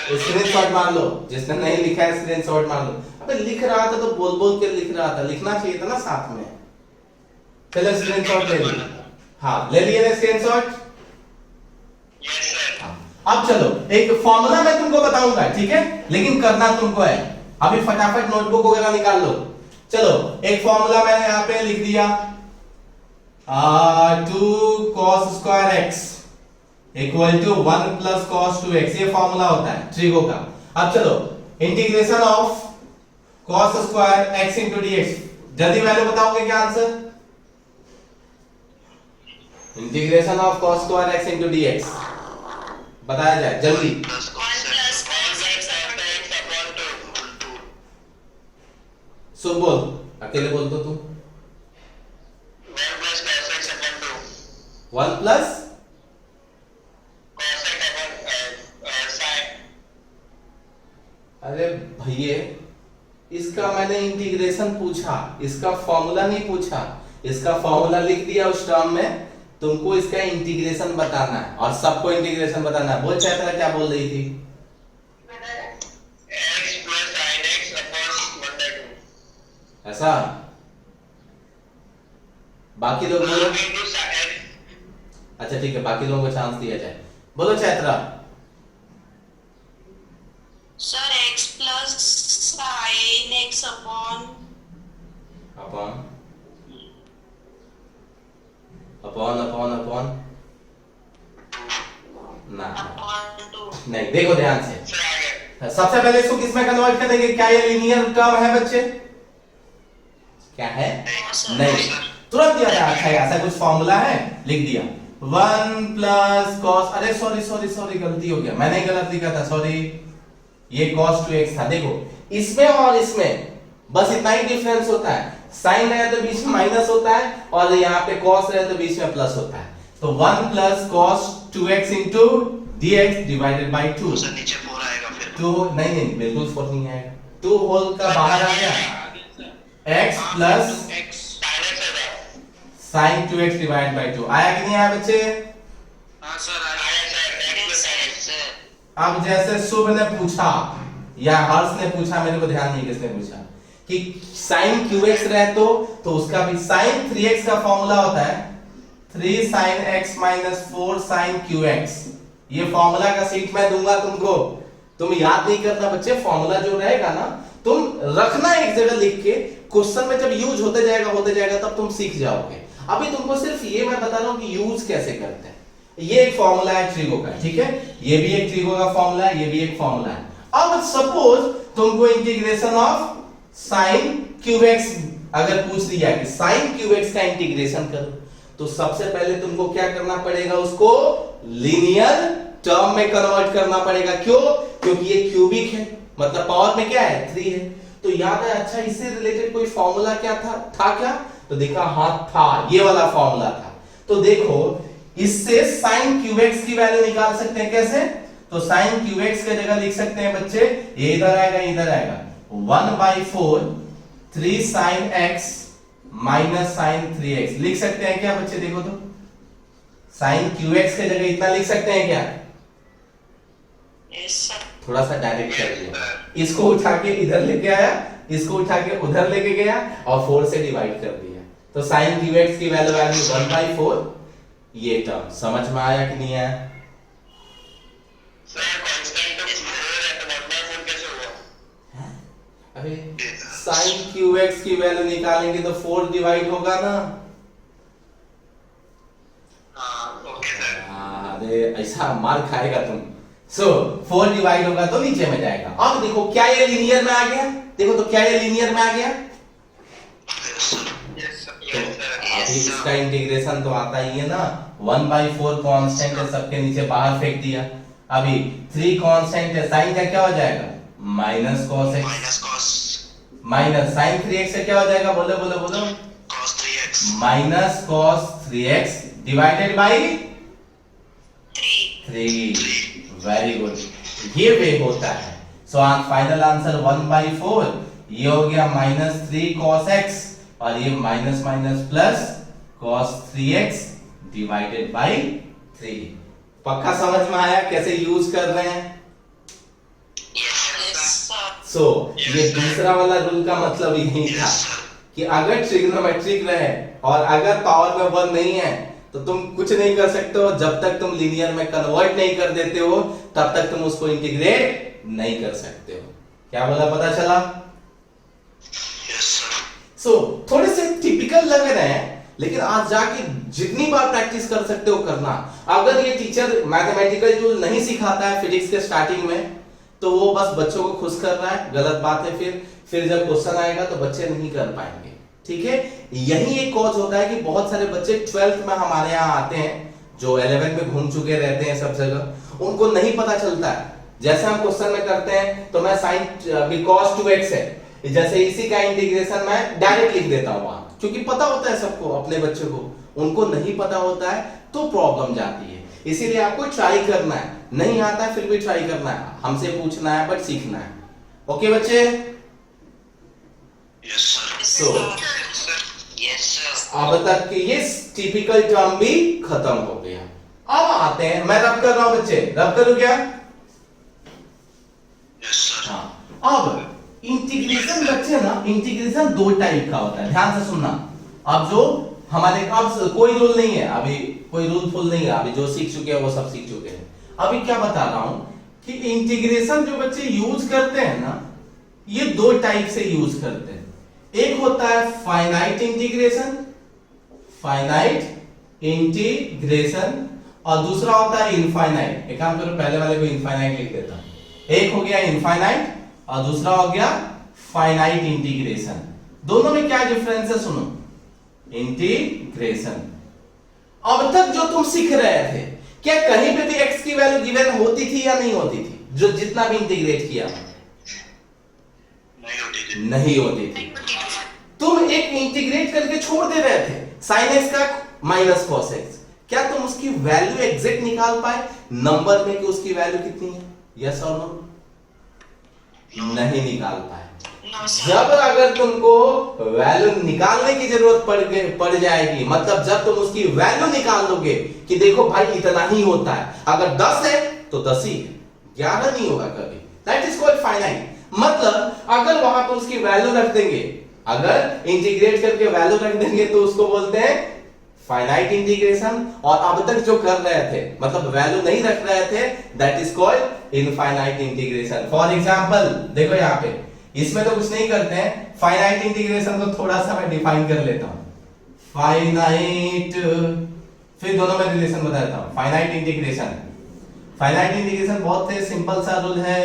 स्क्रीनशॉट मार लो, जिसने नहीं लिखा है स्क्रीनशॉट मार लो। अबे लिख रहा था तो बोल बोल के लिख रहा था, लिखना चाहिए था ना साथ में। चलो स्क्रीनशॉट ले लो। हाँ, ले लिए ना स्क्रीनशॉट? Yes sir. अब चलो एक फॉर्मूला मैं तुमको बताऊंगा, ठीक है, लेकिन करना तुमको है। अभी फटाफट नोटबुक वगैरह निकाल लो। चलो एक फॉर्मूला मैंने यहां पे लिख दिया, 2 cos square x equal to 1 plus cos 2x, ये फॉर्मूला होता है ट्रिगो का। अब चलो integration of cos square x into dx, जल्दी वैल्यू बताओगे क्या answer? Integration of cos square x into dx बताया जाए जल्दी। Plus 1 plus cos x upon 2। सुन बोल, अकेले बोल तो तू। 1 plus cos x upon 2। 1 plus cos x upon sin। अरे भैया, इसका मैंने इंटीग्रेशन पूछा, इसका फॉर्मूला नहीं पूछा। इसका फॉर्मूला लिख दिया उस टर्म में, तुमको इसका इंटीग्रेशन बताना है और सबको इंटीग्रेशन बताना है। बोल चैतरा क्या बोल रही थी? x plus sin x upon 1/2। ऐसा? बाकी लोग बोलो। Into sin x। अच्छा ठीक है, बाकी लोगों को चांस दिया जाए। बोलो Chaitra. Sir x plus sin x upon upon upon upon upon ना upon 2। नहीं, देखो ध्यान से। सर आ गया। सबसे पहले इसको किसमें कन्वर्ट करेंगे? क्या ये लीनियर टर्म है बच्चे? क्या है? नहीं, तुरंत याद आया। अच्छा ऐसा कुछ फॉर्मूला है, लिख दिया 1 प्लस cos, अरे सॉरी सॉरी सॉरी गलती हो गया, मैंने गलत लिखा था, सॉरी। ये cos 2x था। देखो इसमें और इसमें बस इतना ही डिफरेंस होता है, साइन रहे तो बीच में माइनस होता है और यहाँ पे cos रहे तो बीच में प्लस होता है। तो 1 plus cos 2x into dx divided by 2। Sir नीचे 4 आएगा फिर। 2 नहीं नहीं बिल्कुल 4 नहीं आएगा, 2 होल का बाहर आ गया, x प्लस sin x आएगा। sin 2x डिवाइड बाई 2 आया कि नहीं आया बच्चे? हां सर आया sir. x plus sin x। अब जैसे शुभ ने पूछा या हर्ष ने पूछा, मेरे को ध्यान नहीं किसने पूछा, कि sin qx रहे तो उसका भी sin 3x का फॉर्मूला होता है 3 sin x minus 4 sin qx। ये फॉर्मूला का सीट मैं दूंगा तुमको, तुम याद नहीं करना बच्चे। फॉर्मूला जो रहेगा ना तुम रखना एक जगह लिख के, क्वेश्चन में जब यूज होते जाएगा तब तुम सीख जाओगे। अभी तुमको सिर्फ ये मैं बता रहा हूं कि यूज कैसे करते हैं। ये एक फॉर्मूला है ट्रिगो का, ठीक है, ये भी एक ट्रिगो का फॉर्मूला है, ये भी एक फॉर्मूला है। अब सपोज तुमको इंटीग्रेशन ऑफ sin qx अगर पूछ दिया कि sin qx का इंटीग्रेशन करो, तो सबसे पहले तुमको क्या करना पड़ेगा? उसको लीनियर टर्म में कन्वर्ट करना पड़ेगा। क्यों? क्योंकि ये क्यूबिक है, मतलब पावर में क्या है 3 है। तो याद है, अच्छा इससे रिलेटेड कोई फॉर्मूला क्या था क्या? तो देखा हाँ था, ये वाला फॉर्मूला था। तो देखो इससे sin qx की वैल्यू निकाल सकते हैं। कैसे? तो sin qx की जगह लिख सकते हैं बच्चे, ये इधर आएगा, इधर आएगा 1/4 3 sin x minus sin 3x लिख सकते हैं क्या बच्चे? देखो तो sin qx की जगह इतना लिख सकते हैं क्या? Yes sir. थोड़ा सा डायरेक्ट कर दिया, इसको उठा के इधर लेके आया, इसको उठा के उधर लेके गया और 4 से डिवाइड कर दिया। तो sin qx की वैल्यू आ गई 1/4। ये टर्म समझ में आया कि नहीं आया? सर कांस्टेंट तो 4 है तो 1/4 कैसे हुआ? अरे sin qx की वैल्यू निकालेंगे तो 4 डिवाइड होगा ना। हां ओके सर। अरे ऐसा मार खाएगा तुम। सो 4 डिवाइड होगा तो नीचे में जाएगा। अब देखो क्या ये लीनियर में आ गया? देखो तो क्या ये लीनियर में आ गया? Yes sir. यस तो सर। अभी इसका इंटीग्रेशन तो आता ही है ना। 1/4 कांस्टेंट है, सबके नीचे बाहर फेंक दिया। अभी 3 कांस्टेंट है, साइन का क्या हो जाएगा? Minus cos x minus cos minus sin 3x से क्या हो जाएगा? बोलो बोलो बोलो। cos 3x minus cos 3x divided by 3। Very good, ये वे होता है। सो फाइनल आंसर 1/4, ये हो गया -3 cos x और ये minus minus plus cos 3x divided by 3। पक्का समझ में आया कैसे यूज कर रहे हैं? Yes sir. सो ये दूसरा वाला रूल का मतलब यही था कि अगर ट्रिग्नोमेट्रिक रहे और अगर पावर में 1 नहीं है तो तुम कुछ नहीं कर सकते हो जब तक तुम लीनियर में कन्वर्ट नहीं कर देते हो, तब तक तुम उसको इंटीग्रेट नहीं कर सकते हो। क्या बोला, पता चला? Yes sir. सो थोड़े से टिपिकल लग रहे हैं, लेकिन आज जाके जितनी बार प्रैक्टिस कर सकते हो करना। अगर ये टीचर मैथमेटिकल टूल नहीं सिखाता है फिजिक्स के स्टार्टिंग में, तो वो बस बच्चों को खुश कर रहा है, गलत बात है। फिर जब क्वेश्चन आएगा तो बच्चे नहीं कर पाएंगे। ठीक है, यही एक कॉज होता है कि बहुत सारे बच्चे 12th में हमारे यहाँ आते हैं, जो 11 में घूम चुके रहते हैं सब जगह, उनको नहीं पता चलता है। जैसे हम क्वेश्चन में करते हैं तो मैं साइन बिकॉज 2x है, जैसे इसी का इंटीग्रेशन मैं डायरेक्ट लिख देता हूं वहां, क्योंकि पता होता है सबको, अपने बच्चों को, उनको नहीं पता होता है तो प्रॉब्लम जाती है। इसीलिए आपको ट्राई करना है, नहीं आता है फिर भी ट्राई करना है, हमसे पूछना है बट सीखना है। ओके बच्चे? Yes sir. So, yes sir. अब तक के ये टिपिकल टर्म भी खत्म हो गया। अब आते हैं, मैं रब कर रहा हूं बच्चे, रब करूं क्या? Yes sir. हाँ, अब इंटीग्रेशन बच्चे ना, इंटीग्रेशन दो टाइप का होता है, ध्यान से सुनना। अब जो हमारे, अब कोई रूल नहीं है, अभी कोई रूल फुल नहीं है, अभी जो सीख चुके हैं वो सब सीख चुके हैं। अभी क्या बता रहा हूं कि इंटीग्रेशन जो बच्चे यूज करते हैं ना, ये दो टाइप से यूज करते हैं। एक होता है फाइनाइट इंटीग्रेशन, फाइनाइट इंटीग्रेशन, और दूसरा होता है इनफाइनाइट। एक काम करो, पहले वाले को इनफाइनाइट लिख देता हूं। एक हो गया इनफाइनाइट और दूसरा हो गया फाइनाइट इंटीग्रेशन। दोनों में क्या डिफरेंस है सुनो। इंटीग्रेशन, अब तक जो तुम सीख रहे थे, क्या कहीं पे भी x की वैल्यू गिवन होती थी या नहीं होती थी? जो जितना भी इंटीग्रेट किया नहीं होती थी। नहीं होती थी। तुम एक इंटीग्रेट करके छोड़ दे रहे थे, sin x का माइनस cos x, क्या तुम उसकी वैल्यू एग्जैक्ट निकाल पाए नंबर में कि उसकी वैल्यू कितनी है? यस और नो? नहीं निकाल पाए। जब अगर तुमको वैल्यू निकालने की जरूरत पड़ जाएगी, मतलब जब तुम उसकी वैल्यू निकाल दोगे कि देखो भाई इतना ही होता है, अगर 10 है तो 10 ही है, 11 नहीं होगा कभी, दैट इज कॉल्ड फाइनाइट। मतलब अगर वहां पर उसकी वैल्यू रख देंगे, अगर इंटीग्रेट करके वैल्यू रख देंगे तो उसको बोलते हैं फाइनाइट इंटीग्रेशन। और अब तक जो कर रहे थे, मतलब वैल्यू नहीं रख रहे थे, that is called infinite integration. For example देखो यहाँ पे, इसमें तो कुछ नहीं करते हैं, फाइनाइट इंटीग्रेशन को थोड़ा सा मैं डिफाइन कर लेता हूं। फाइनाइट, फिर दोनों में रिलेशन बताता हूं। फाइनाइट इंटीग्रेशन, फाइनाइट इंटीग्रेशन बहुत ही सिंपल सा रूल है,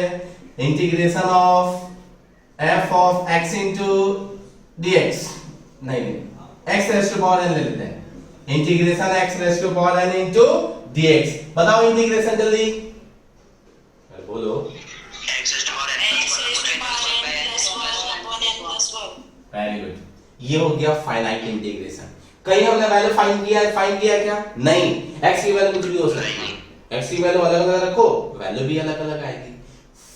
integration of f of x into dx, नहीं x raised to power n ले लेते हैं, integration x raised to power n into dx। बताओ इंटीग्रेशन जल्दी बोलो। x raised to power n plus 1 very good, ये हो गया फाइनाइट इंटीग्रेशन। कहीं हमने वैल्यू फाइंड किया क्या? नहीं, x की वैल्यू कुछ भी हो सकती है, x की वैल्यू अलग अलग रखो, वैल्यू भी अलग अलग आएगी।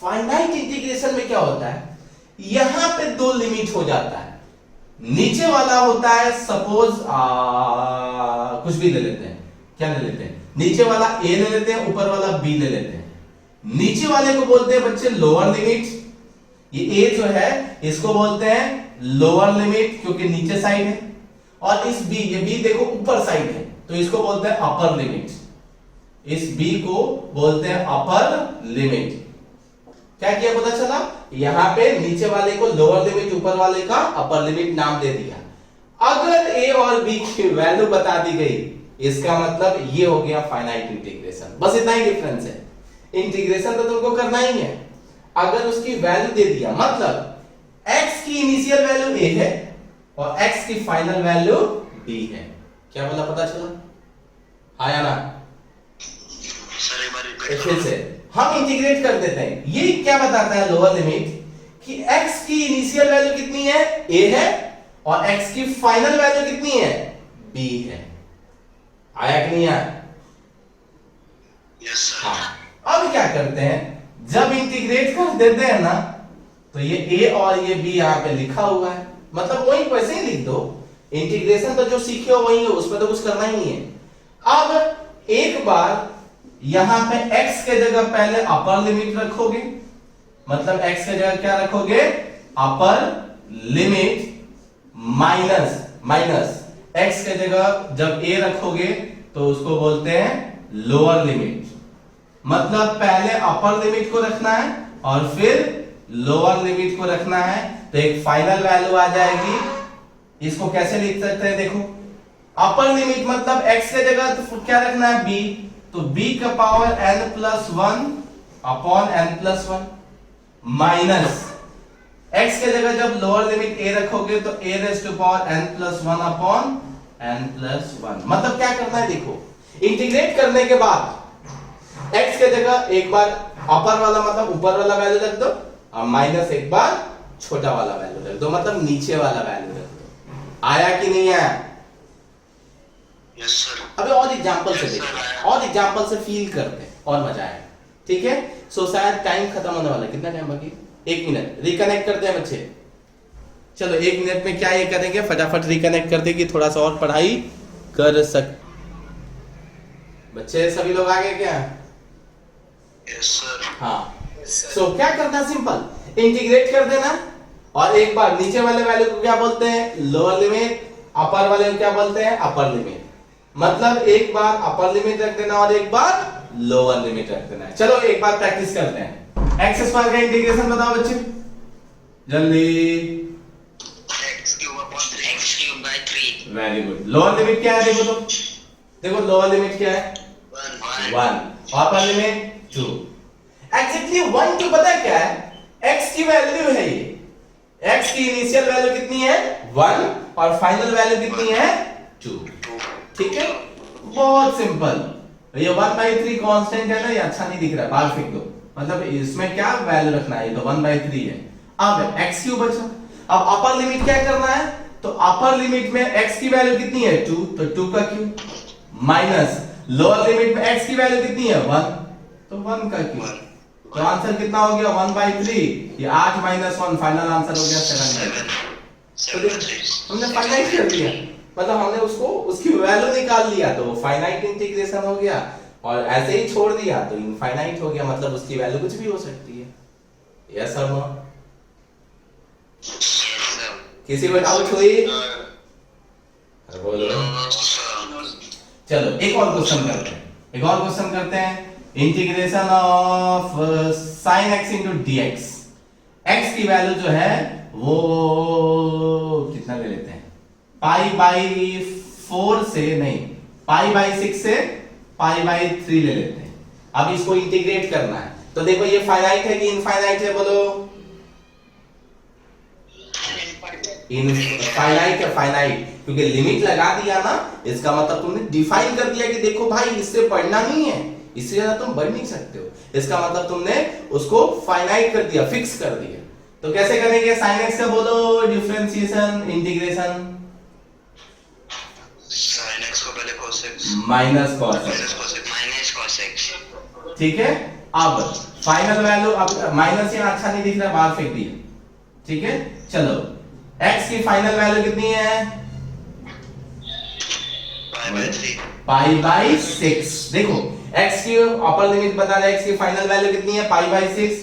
फाइनाइट इंटीग्रेशन में क्या होता है, यहां पे दो लिमिट हो जाता है। नीचे वाला होता है, सपोज कुछ भी ले लेते हैं, क्या ले लेते हैं, नीचे वाला a ले लेते हैं, ऊपर वाला b ले लेते हैं। नीचे वाले को बोलते हैं बच्चे लोअर लिमिट, ये a जो है इसको बोलते हैं लोअर लिमिट क्योंकि नीचे साइड है, और इस b, ये b देखो ऊपर साइड है तो इसको बोलते हैं अपर लिमिट, इस b को बोलते हैं अपर लिमिट। क्या किया पता चला, यहां पे नीचे वाले को लोअर लिमिट, ऊपर वाले का अपर लिमिट नाम दे दिया। अगर a और b की वैल्यू बता दी गई, इसका मतलब ये हो गया फाइनाइट इंटीग्रेशन। बस इतना ही डिफरेंस है, इंटीग्रेशन तो तुमको करना ही है। अगर उसकी वैल्यू दे दिया, मतलब x की इनिशियल वैल्यू a है और x की फाइनल वैल्यू b है। क्या बोला, पता चला? आया ना? सर एक बार रिपीट फिर से हम इंटीग्रेट कर देते हैं। ये क्या बताता है लोअर लिमिट, कि x की इनिशियल वैल्यू कितनी है, a है, और x की फाइनल वैल्यू कितनी है, b है। आया कि नहीं आया? Yes sir. हाँ, अब क्या करते हैं, जब इंटीग्रेट कर देते हैं ना, तो ये a और ये b यहां पे लिखा हुआ है, मतलब वही वैसे ही लिख दो। इंटीग्रेशन तो जो सीखे हो वही है, उसमें तो कुछ करना ही नहीं है। अब एक बार यहां पे x के जगह पहले अपर लिमिट रखोगे, मतलब x के जगह क्या रखोगे, अपर लिमिट माइनस x के जगह जब a रखोगे तो उसको बोलते हैं लोअर लिमिट। मतलब पहले अपर लिमिट को रखना है और फिर लोअर लिमिट को रखना है, तो एक फाइनल वैल्यू आ जाएगी। इसको कैसे लिख सकते हैं, देखो अपर लिमिट मतलब x के जगह तो क्या रखना है b, तो b का power n+1 upon n+1 minus x के जगह जब लोअर लिमिट a रखोगे तो a⁻n+1 अपॉन n+1। मतलब क्या करना है, देखो इंटीग्रेट करने के बाद x के जगह एक बार अपर वाला मतलब ऊपर वाला वैल्यू रख दो और माइनस एक बार छोटा वाला वैल्यू रख दो, मतलब नीचे वाला वैल्यू रख दो। आया कि नहीं आया? Yes sir. अबे और एग्जांपल से देखते हैं, और एग्जांपल से फील करते हैं और मजा आएगा। ठीक है, सो शायद टाइम खत्म होने वाला है। कितना टाइम बाकी? 1 मिनट। रिकनेक्ट करते हैं बच्चे। चलो 1 मिनट में क्या ये करेंगे, फटाफट रिकनेक्ट करते कि थोड़ा सा और पढ़ाई कर सक। बच्चे सभी लोग आ गए क्या? Yes sir. हाँ, सो क्या करना, सिंपल इंटीग्रेट कर देना और एक बार नीचे वाले वैल्यू को क्या बोलते हैं, लोअर लिमिट, अपर वाले को क्या बोलते हैं, अपर लिमिट। मतलब एक बार अपर लिमिट रख देना और एक बार लोअर लिमिट रख देना है। चलो एक बार प्रैक्टिस करते हैं। एक्स स्क्वायर का इंटीग्रेशन बताओ बच्चे जल्दी। x³/3। Very good. Lower limit क्या है देखो, तो देखो लोअर लिमिट क्या है 1, अपर लिमिट 2। एग्जैक्टली 1 2 पता है क्या है, x की वैल्यू है ये। x की इनिशियल वैल्यू कितनी है 1 और फाइनल वैल्यू कितनी है 2। ठीक है, बहुत सिंपल। ये 1/3 कांस्टेंट है ना, ये अच्छा नहीं दिख रहा है, बाहर फेंक दो। मतलब इसमें क्या वैल्यू रखना है, ये तो 1/3 है। अब x³ बचा। अब अपर लिमिट क्या करना है, तो अपर लिमिट में x की वैल्यू कितनी है 2, तो 2 का क्यूब माइनस लोअर लिमिट में x की वैल्यू कितनी है 1, तो 1 का क्यूब। तो आंसर कितना हो गया 1/3। ये 8 - 1 फाइनल आंसर हो गया 7/3। हमने फाइनाइट कर दिया, मतलब हमने उसको उसकी वैल्यू निकाल लिया, तो फाइनाइट इंटीग्रेशन हो गया। और ऐसे ही छोड़ दिया तो इनफाइनाइट हो गया, मतलब उसकी वैल्यू कुछ भी हो सकती है। यस और नो? किसी को डाउट हुई? बोलो। चलो एक और क्वेश्चन करते हैं। Integration of sin x into dx। x की वैल्यू जो है वो कितना ले लेते हैं, π/4 से नहीं, π/6 से π/3 ले लेते हैं। अब इसको इंटीग्रेट करना है, तो देखो ये फाइनाइट है कि इनफाइनाइट है, बोलो। इनफाइनाइट है, फाइनाइट, क्योंकि लिमिट लगा दिया ना, इसका मतलब तुमने डिफाइन कर दिया कि देखो भाई इससे बढ़ना नहीं है, इससे ज्यादा तुम बढ़ नहीं सकते हो। इसका मतलब तुमने उसको फाइनाइट कर दिया, फिक्स कर दिया। तो कैसे करेंगे sin x का, बोलो डिफरेंशिएशन इंटीग्रेशन। sin x को पहले cos x minus cos x। ठीक है, अब फाइनल वैल्यू, अब माइनस यहाँ अच्छा नहीं दिख रहा, बाहर फेंक दिया। ठीक है, चलो x की फाइनल वैल्यू कितनी है π/6। देखो x की अपर लिमिट बता रहा है, x की फाइनल वैल्यू कितनी है π/6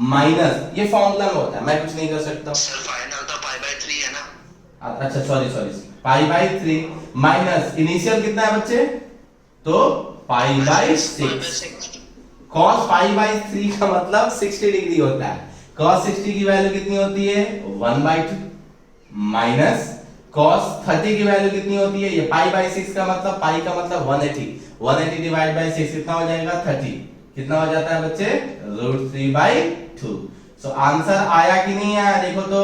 माइनस, ये फॉर्मूला में होता है, मैं कुछ नहीं कर सकता। सर फाइनल तो π/3 है ना। अच्छा सॉरी π/3 माइनस इनिशियल कितना है बच्चे, तो π/6। cos π/3 का मतलब 60 डिग्री होता है। cos 60 की वैल्यू कितनी होती है 1/2 माइनस cos 30 की वैल्यू कितनी होती है, ये π/6 का मतलब, पाई का मतलब 180 डिवाइड बाय 6 कितना हो जाएगा 30। कितना हो जाता है बच्चे √3/2। सो आंसर आया कि नहीं आया, देखो तो,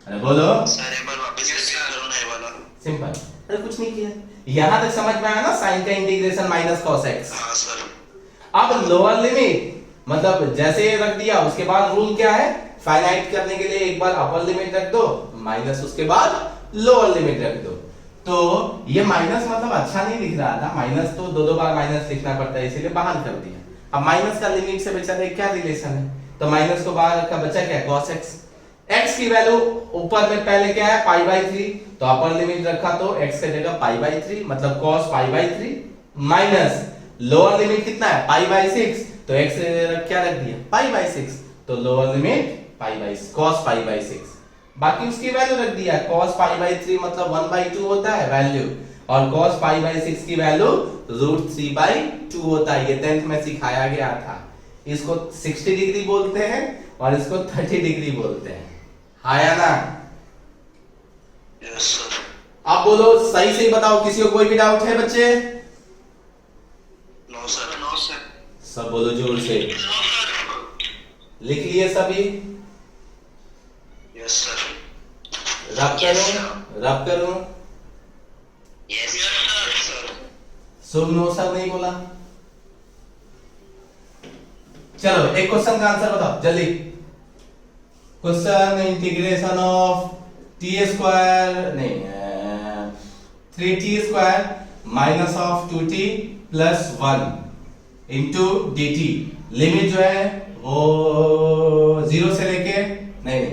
अरे बोलो। सर एक बार वापस रिपीट करो ना ये वाला। सिंपल, अरे कुछ नहीं किया, यहां तक समझ में आया ना, sin का इंटीग्रेशन माइनस cos x। हाँ सर। अब लोअर लिमिट मतलब जैसे रख दिया, उसके बाद रूल क्या है, फाइनाइट करने के लिए एक बार अपर लिमिट रख दो माइनस उसके बाद लोअर लिमिट रख दो। तो ये माइनस मतलब अच्छा नहीं दिख रहा था, माइनस तो दो बार माइनस लिखना पड़ता है, इसीलिए बाहर कर दिया। अब माइनस का लिमिट से बेचारे क्या रिलेशन है, तो माइनस को बाहर रखा, बचा क्या cos x। x की वैल्यू ऊपर में पहले क्या है π/3, तो अपर लिमिट रखा तो x की जगह π/3 मतलब cos π/3 माइनस लोअर लिमिट कितना है π/6, तो x क्या रख दिया π/6, तो लोअर लिमिट cos π/6। बाकी उसकी वैल्यू रख दिया, cos π/3 मतलब 1/2 होता है वैल्यू, और cos पाई बाई 6 की वैल्यू √3/2 होता है। ये 10th में सिखाया गया था। इसको 60 डिग्री बोलते हैं और इसको 30 डिग्री बोलते हैं। हाँ या ना? Yes sir. आप बोलो सही से ही बताओ, किसी को कोई भी डाउट है बच्चे? No sir. No sir. सब बोलो जोर से। No sir. लिख लिए सभी? Yes sir. रब करूं? Yes sir. Shubh no sir नहीं बोला। चलो एक क्वेश्चन का आंसर बताओ जल्दी। Question integration of T square नहीं 3t square minus of 2t plus 1 into dt। Limit जो है वो 0 से लेके नहीं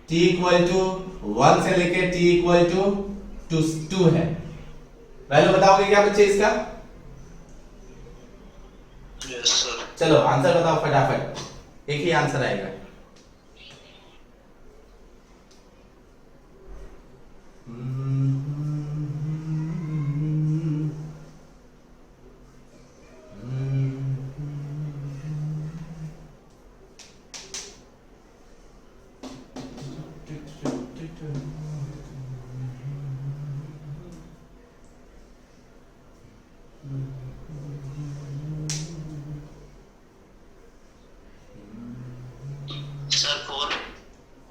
t इक्वल टू 1 से लेके t इक्वल टू 2 है। वैल्यू बताओगे क्या बच्चे इसका? Yes sir. चलो आंसर बताओ फटाफट, एक ही आंसर आएगा। सर 4।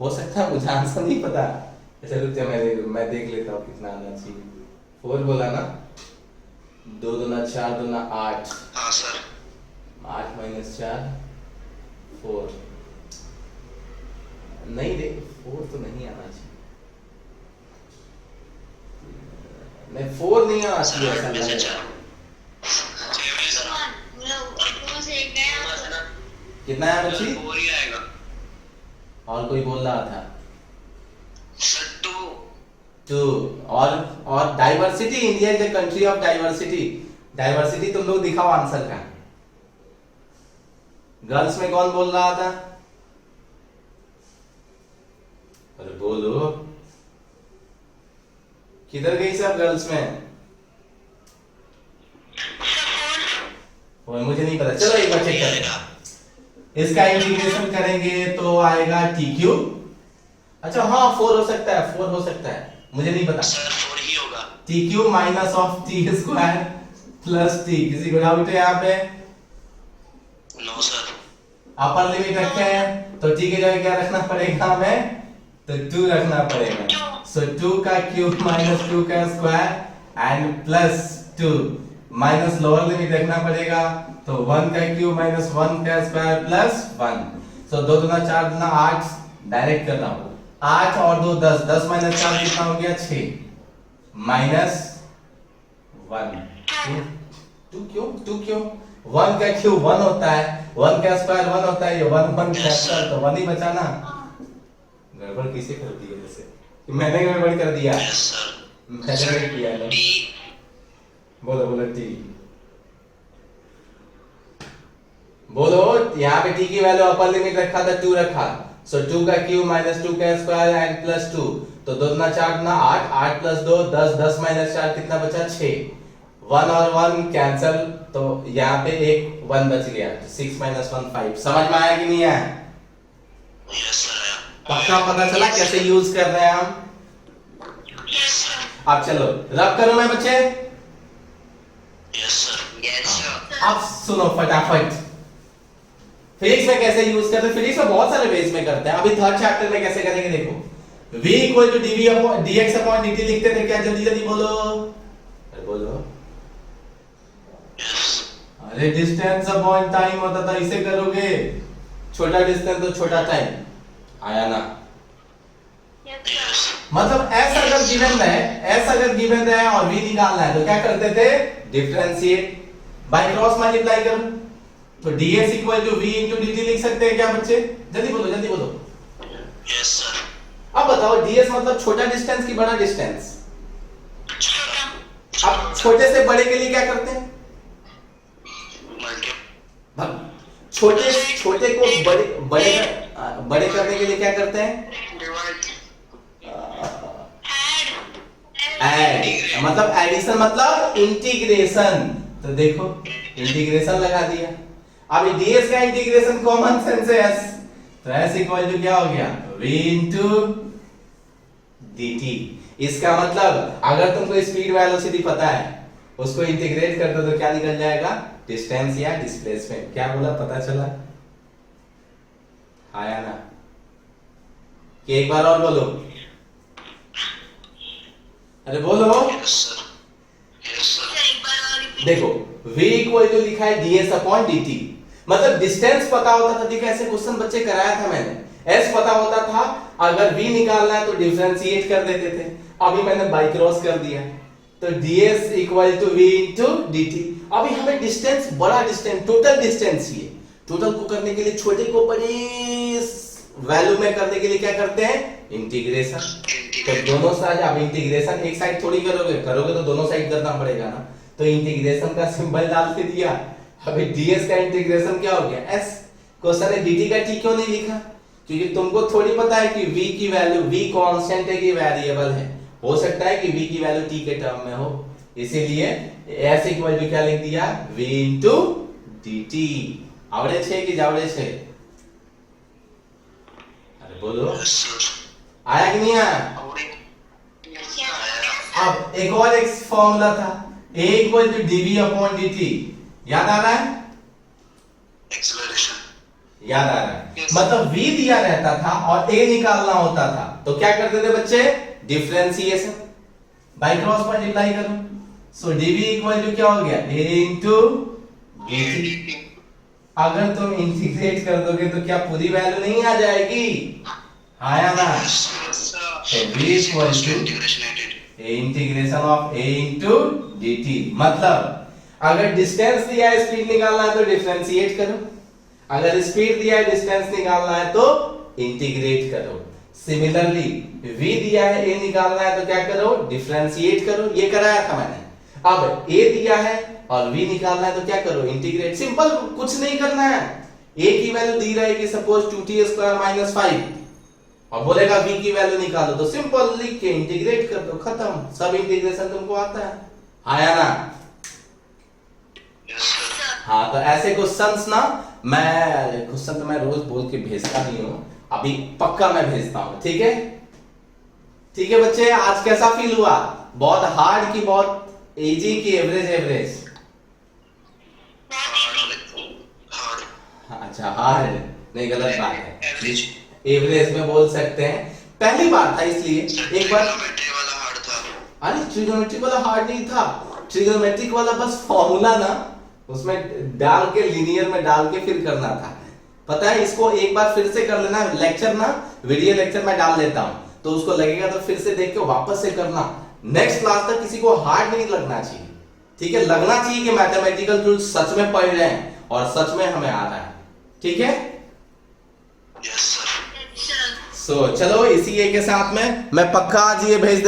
हो सकता है मुझे आंसर नहीं पता। अच्छा रुक जा, मैं देख लेता हूँ कितना आना चाहिए। 4 बोला ना? 2 दूना 4 दूना 8। हाँ सर। 8 माइनस 4 4 नहीं रे, 4 तो नहीं आना चाहिए। नहीं 4 नहीं आना चाहिए ऐसा लग रहा है। कितना है बच्ची? 4 ही आएगा और कोई बोल रहा था सर। 2। 2 और diversity. India is a country of diversity. Diversity तुम लोग दिखाओ आंसर का। गर्ल्स में कौन बोल रहा था? अरे बोलो, किधर गई सब गर्ल्स में? मुझे नहीं पता। चलो एक बार चेक करते हैं। इसका इंटीग्रेशन करेंगे तो आएगा टी क्यूब। अच्छा हाँ 4 हो सकता है, 4 हो सकता है, मुझे नहीं पता। सर 4 ही होगा। T cube minus of T square plus T. किसी को डाउट है यहाँ पे? No sir. अपर लिमिट रखे हैं तो टी के जगह क्या रखना पड़ेगा हमें? तो 2 रखना पड़ेगा। सो 2 का क्यूब माइनस 2 का square and plus 2 minus lower limit रखना पड़ेगा तो 1 का क्यूब माइनस 1 का स्क्वायर प्लस 1। सो 2 दूना 4 दूना 8 डायरेक्ट कर रहा हूं। 8 और 2 10, 10 माइनस 4 कितना हो गया? 6 माइनस 1 2 क्यों 1 का क्यूब 1 होता है, 1 का स्क्वायर 1 होता है, ये 1 कैंसिल तो 1 ही बचा ना। गड़बड़ किसे कर दी है? जैसे मैंने गड़बड़ कर दिया। Yes sir. मैंने नहीं किया ना। बोलो टी। बोलो यहाँ पे टी की वैल्यू अपर लिमिट रखा था 2 रखा। सो 2 का क्यूब माइनस 2 का स्क्वायर एंड प्लस 2 तो 2 दूना 4 दूना 8, 8 प्लस 2 10, 10 माइनस 4 कितना बचा? 6। 1 और 1 कैंसिल तो यहाँ पे एक 1 बच गया। 6 माइनस 1 5। समझ में आया कि नहीं आया? Yes sir. पक्का पता चला कैसे यूज कर रहे हैं हम? Yes sir. अब चलो रब करूं मैं बच्चे? Yes sir. Yes sir. अब सुनो फटाफट, फिजिक्स में कैसे यूज करते हैं। फिजिक्स में बहुत सारे वेज में करते हैं। अभी थर्ड चैप्टर में कैसे करेंगे देखो। v equal to dx upon dt लिखते थे क्या? जल्दी जल्दी बोलो। अरे बोलो। यस। अरे डिस्टेंस अपॉन टाइम होता था, इसे करोगे। छोटा डिस्टेंस तो छोटा टाइम। आया ना? यस। मतलब ऐसा अगर गिवन है और v निकालना है तो क्या करते थे? डिफरेंशिएट बाय क्रॉस मल्टीप्लाई करो। तो ds equal to v into dt लिख सकते हैं क्या बच्चे? जल्दी बोलो। Yes sir. अब बताओ ds मतलब छोटा डिस्टेंस की बड़ा डिस्टेंस? छोटा। अब छोटे से बड़े के लिए क्या करते हैं? छोटे को बड़े करने के लिए क्या करते हैं? डिवाइड। ऐड। मतलब एडिशन मतलब इंटीग्रेशन। तो देखो इंटीग्रेशन लगा दिया। अब ds का इंटीग्रेशन कॉमन सेंस है s, तो s इक्वल टू क्या हो गया v इंटू dt। इसका मतलब अगर तुमको स्पीड वेलोसिटी पता है उसको इंटीग्रेट कर दो तो क्या निकल जाएगा, डिस्टेंस या डिस्प्लेसमेंट। क्या बोला पता चला? आया ना? कि एक बार और बोलो, अरे बोलो। Yes sir, yes sir. एक बार और repeat देखो v इक्वल टू लिखा है ds अपॉन dt, मतलब डिस्टेंस पता होता था। देखो ऐसे क्वेश्चन बच्चे कराया था मैंने, s पता होता था, अगर v निकालना है तो डिफरेंशिएट कर देते थे। अभी मैंने बाई क्रॉस कर दिया तो ds equal to v into dt। अभी हमें डिस्टेंस, बड़ा डिस्टेंस, टोटल डिस्टेंस चाहिए। टोटल को करने के लिए छोटे को बड़ी वैल्यू में करने के लिए क्या करते हैं, इंटीग्रेशन। तो दोनों साइड, अब इंटीग्रेशन एक साइड थोड़ी करोगे तो दोनों साइड करना पड़ेगा ना। तो इंटीग्रेशन का सिंबल डाल के दिया। अभी ds का इंटीग्रेशन क्या हो गया s। क्वेश्चन है dt का t क्यों नहीं लिखा, क्योंकि तुमको थोड़ी पता है कि v की वैल्यू, v कांस्टेंट है कि वेरिएबल है। हो सकता है कि v की वैल्यू t के टर्म में हो, इसीलिए s इक्वल टू क्या लिख दिया, v इंटू dt। आवड़े छे कि जावड़े छे? अरे बोलो, यस सर। आया कि नहीं आया? अब एक और एक फॉर्मूला था a equal to dv upon dt, याद आ रहा है? एक्सेलरेशन। याद आ रहा है? Yes. मतलब v दिया रहता था और a निकालना होता था, तो क्या करते थे बच्चे, डिफरेंशिएशन बाय क्रॉस मल्टीप्लाई करो। सो dv इक्वल टू क्या हो गया, a इंटू dt। अगर तुम इंटीग्रेट कर दोगे तो क्या पूरी वैल्यू नहीं आ जाएगी? आया ना? v equal to integration of a into dt। मतलब अगर डिस्टेंस दिया है, स्पीड निकालना है तो डिफरेंशिएट करो, अगर स्पीड दिया है, डिस्टेंस निकालना है तो इंटीग्रेट करो। सिमिलरली v दिया है, a निकालना है तो क्या करो, डिफरेंशिएट करो। ये कराया था मैंने। अब a दिया है और v निकालना है तो क्या करो, इंटीग्रेट। सिंपल, कुछ नहीं करना है। a की वैल्यू दी रहेगी सपोज 2t स्क्वायर माइनस 5 और बोलेगा v की वैल्यू निकालो, तो सिंपल लिख के इंटीग्रेट कर दो, खत्म। सब इंटीग्रेशन तुमको आता है। आया ना? Yes sir. हाँ, तो ऐसे क्वेश्चंस ना, मैं क्वेश्चन तो मैं रोज बोल के भेजता नहीं हूँ, अभी पक्का मैं भेजता हूँ। ठीक है? ठीक है बच्चे, आज कैसा फील हुआ? बहुत हार्ड की बहुत इजी की एवरेज? एवरेज? हार्ड। अच्छा हार्ड नहीं, गलत बात है, एवरेज। एवरेज में बोल सकते हैं। पहली बार था इसलिए एक बार। ट्रिग्नोमेट्री वाला हार्ड था। अरे ट्रिग्नोमेट्री वाला हार्ड नहीं था, ट्रिग्नोमेट्रिक वाला बस फॉर्मूला ना उसमें डाल के, लीनियर में डाल के फिर करना था। पता है, इसको एक बार फिर से कर लेना, लेक्चर ना, वीडियो लेक्चर में डाल देता हूं, तो उसको लगेगा तो फिर से देख के वापस से करना। नेक्स्ट क्लास तक किसी को हार्ड नहीं लगना चाहिए। ठीक है? लगना चाहिए कि मैथमेटिकल टूल सच में पढ़ रहे हैं और सच में हमें आ रहा है। ठीक है? Yes sir. sir. सो चलो इसी के साथ में मैं पक्का आज ये भेज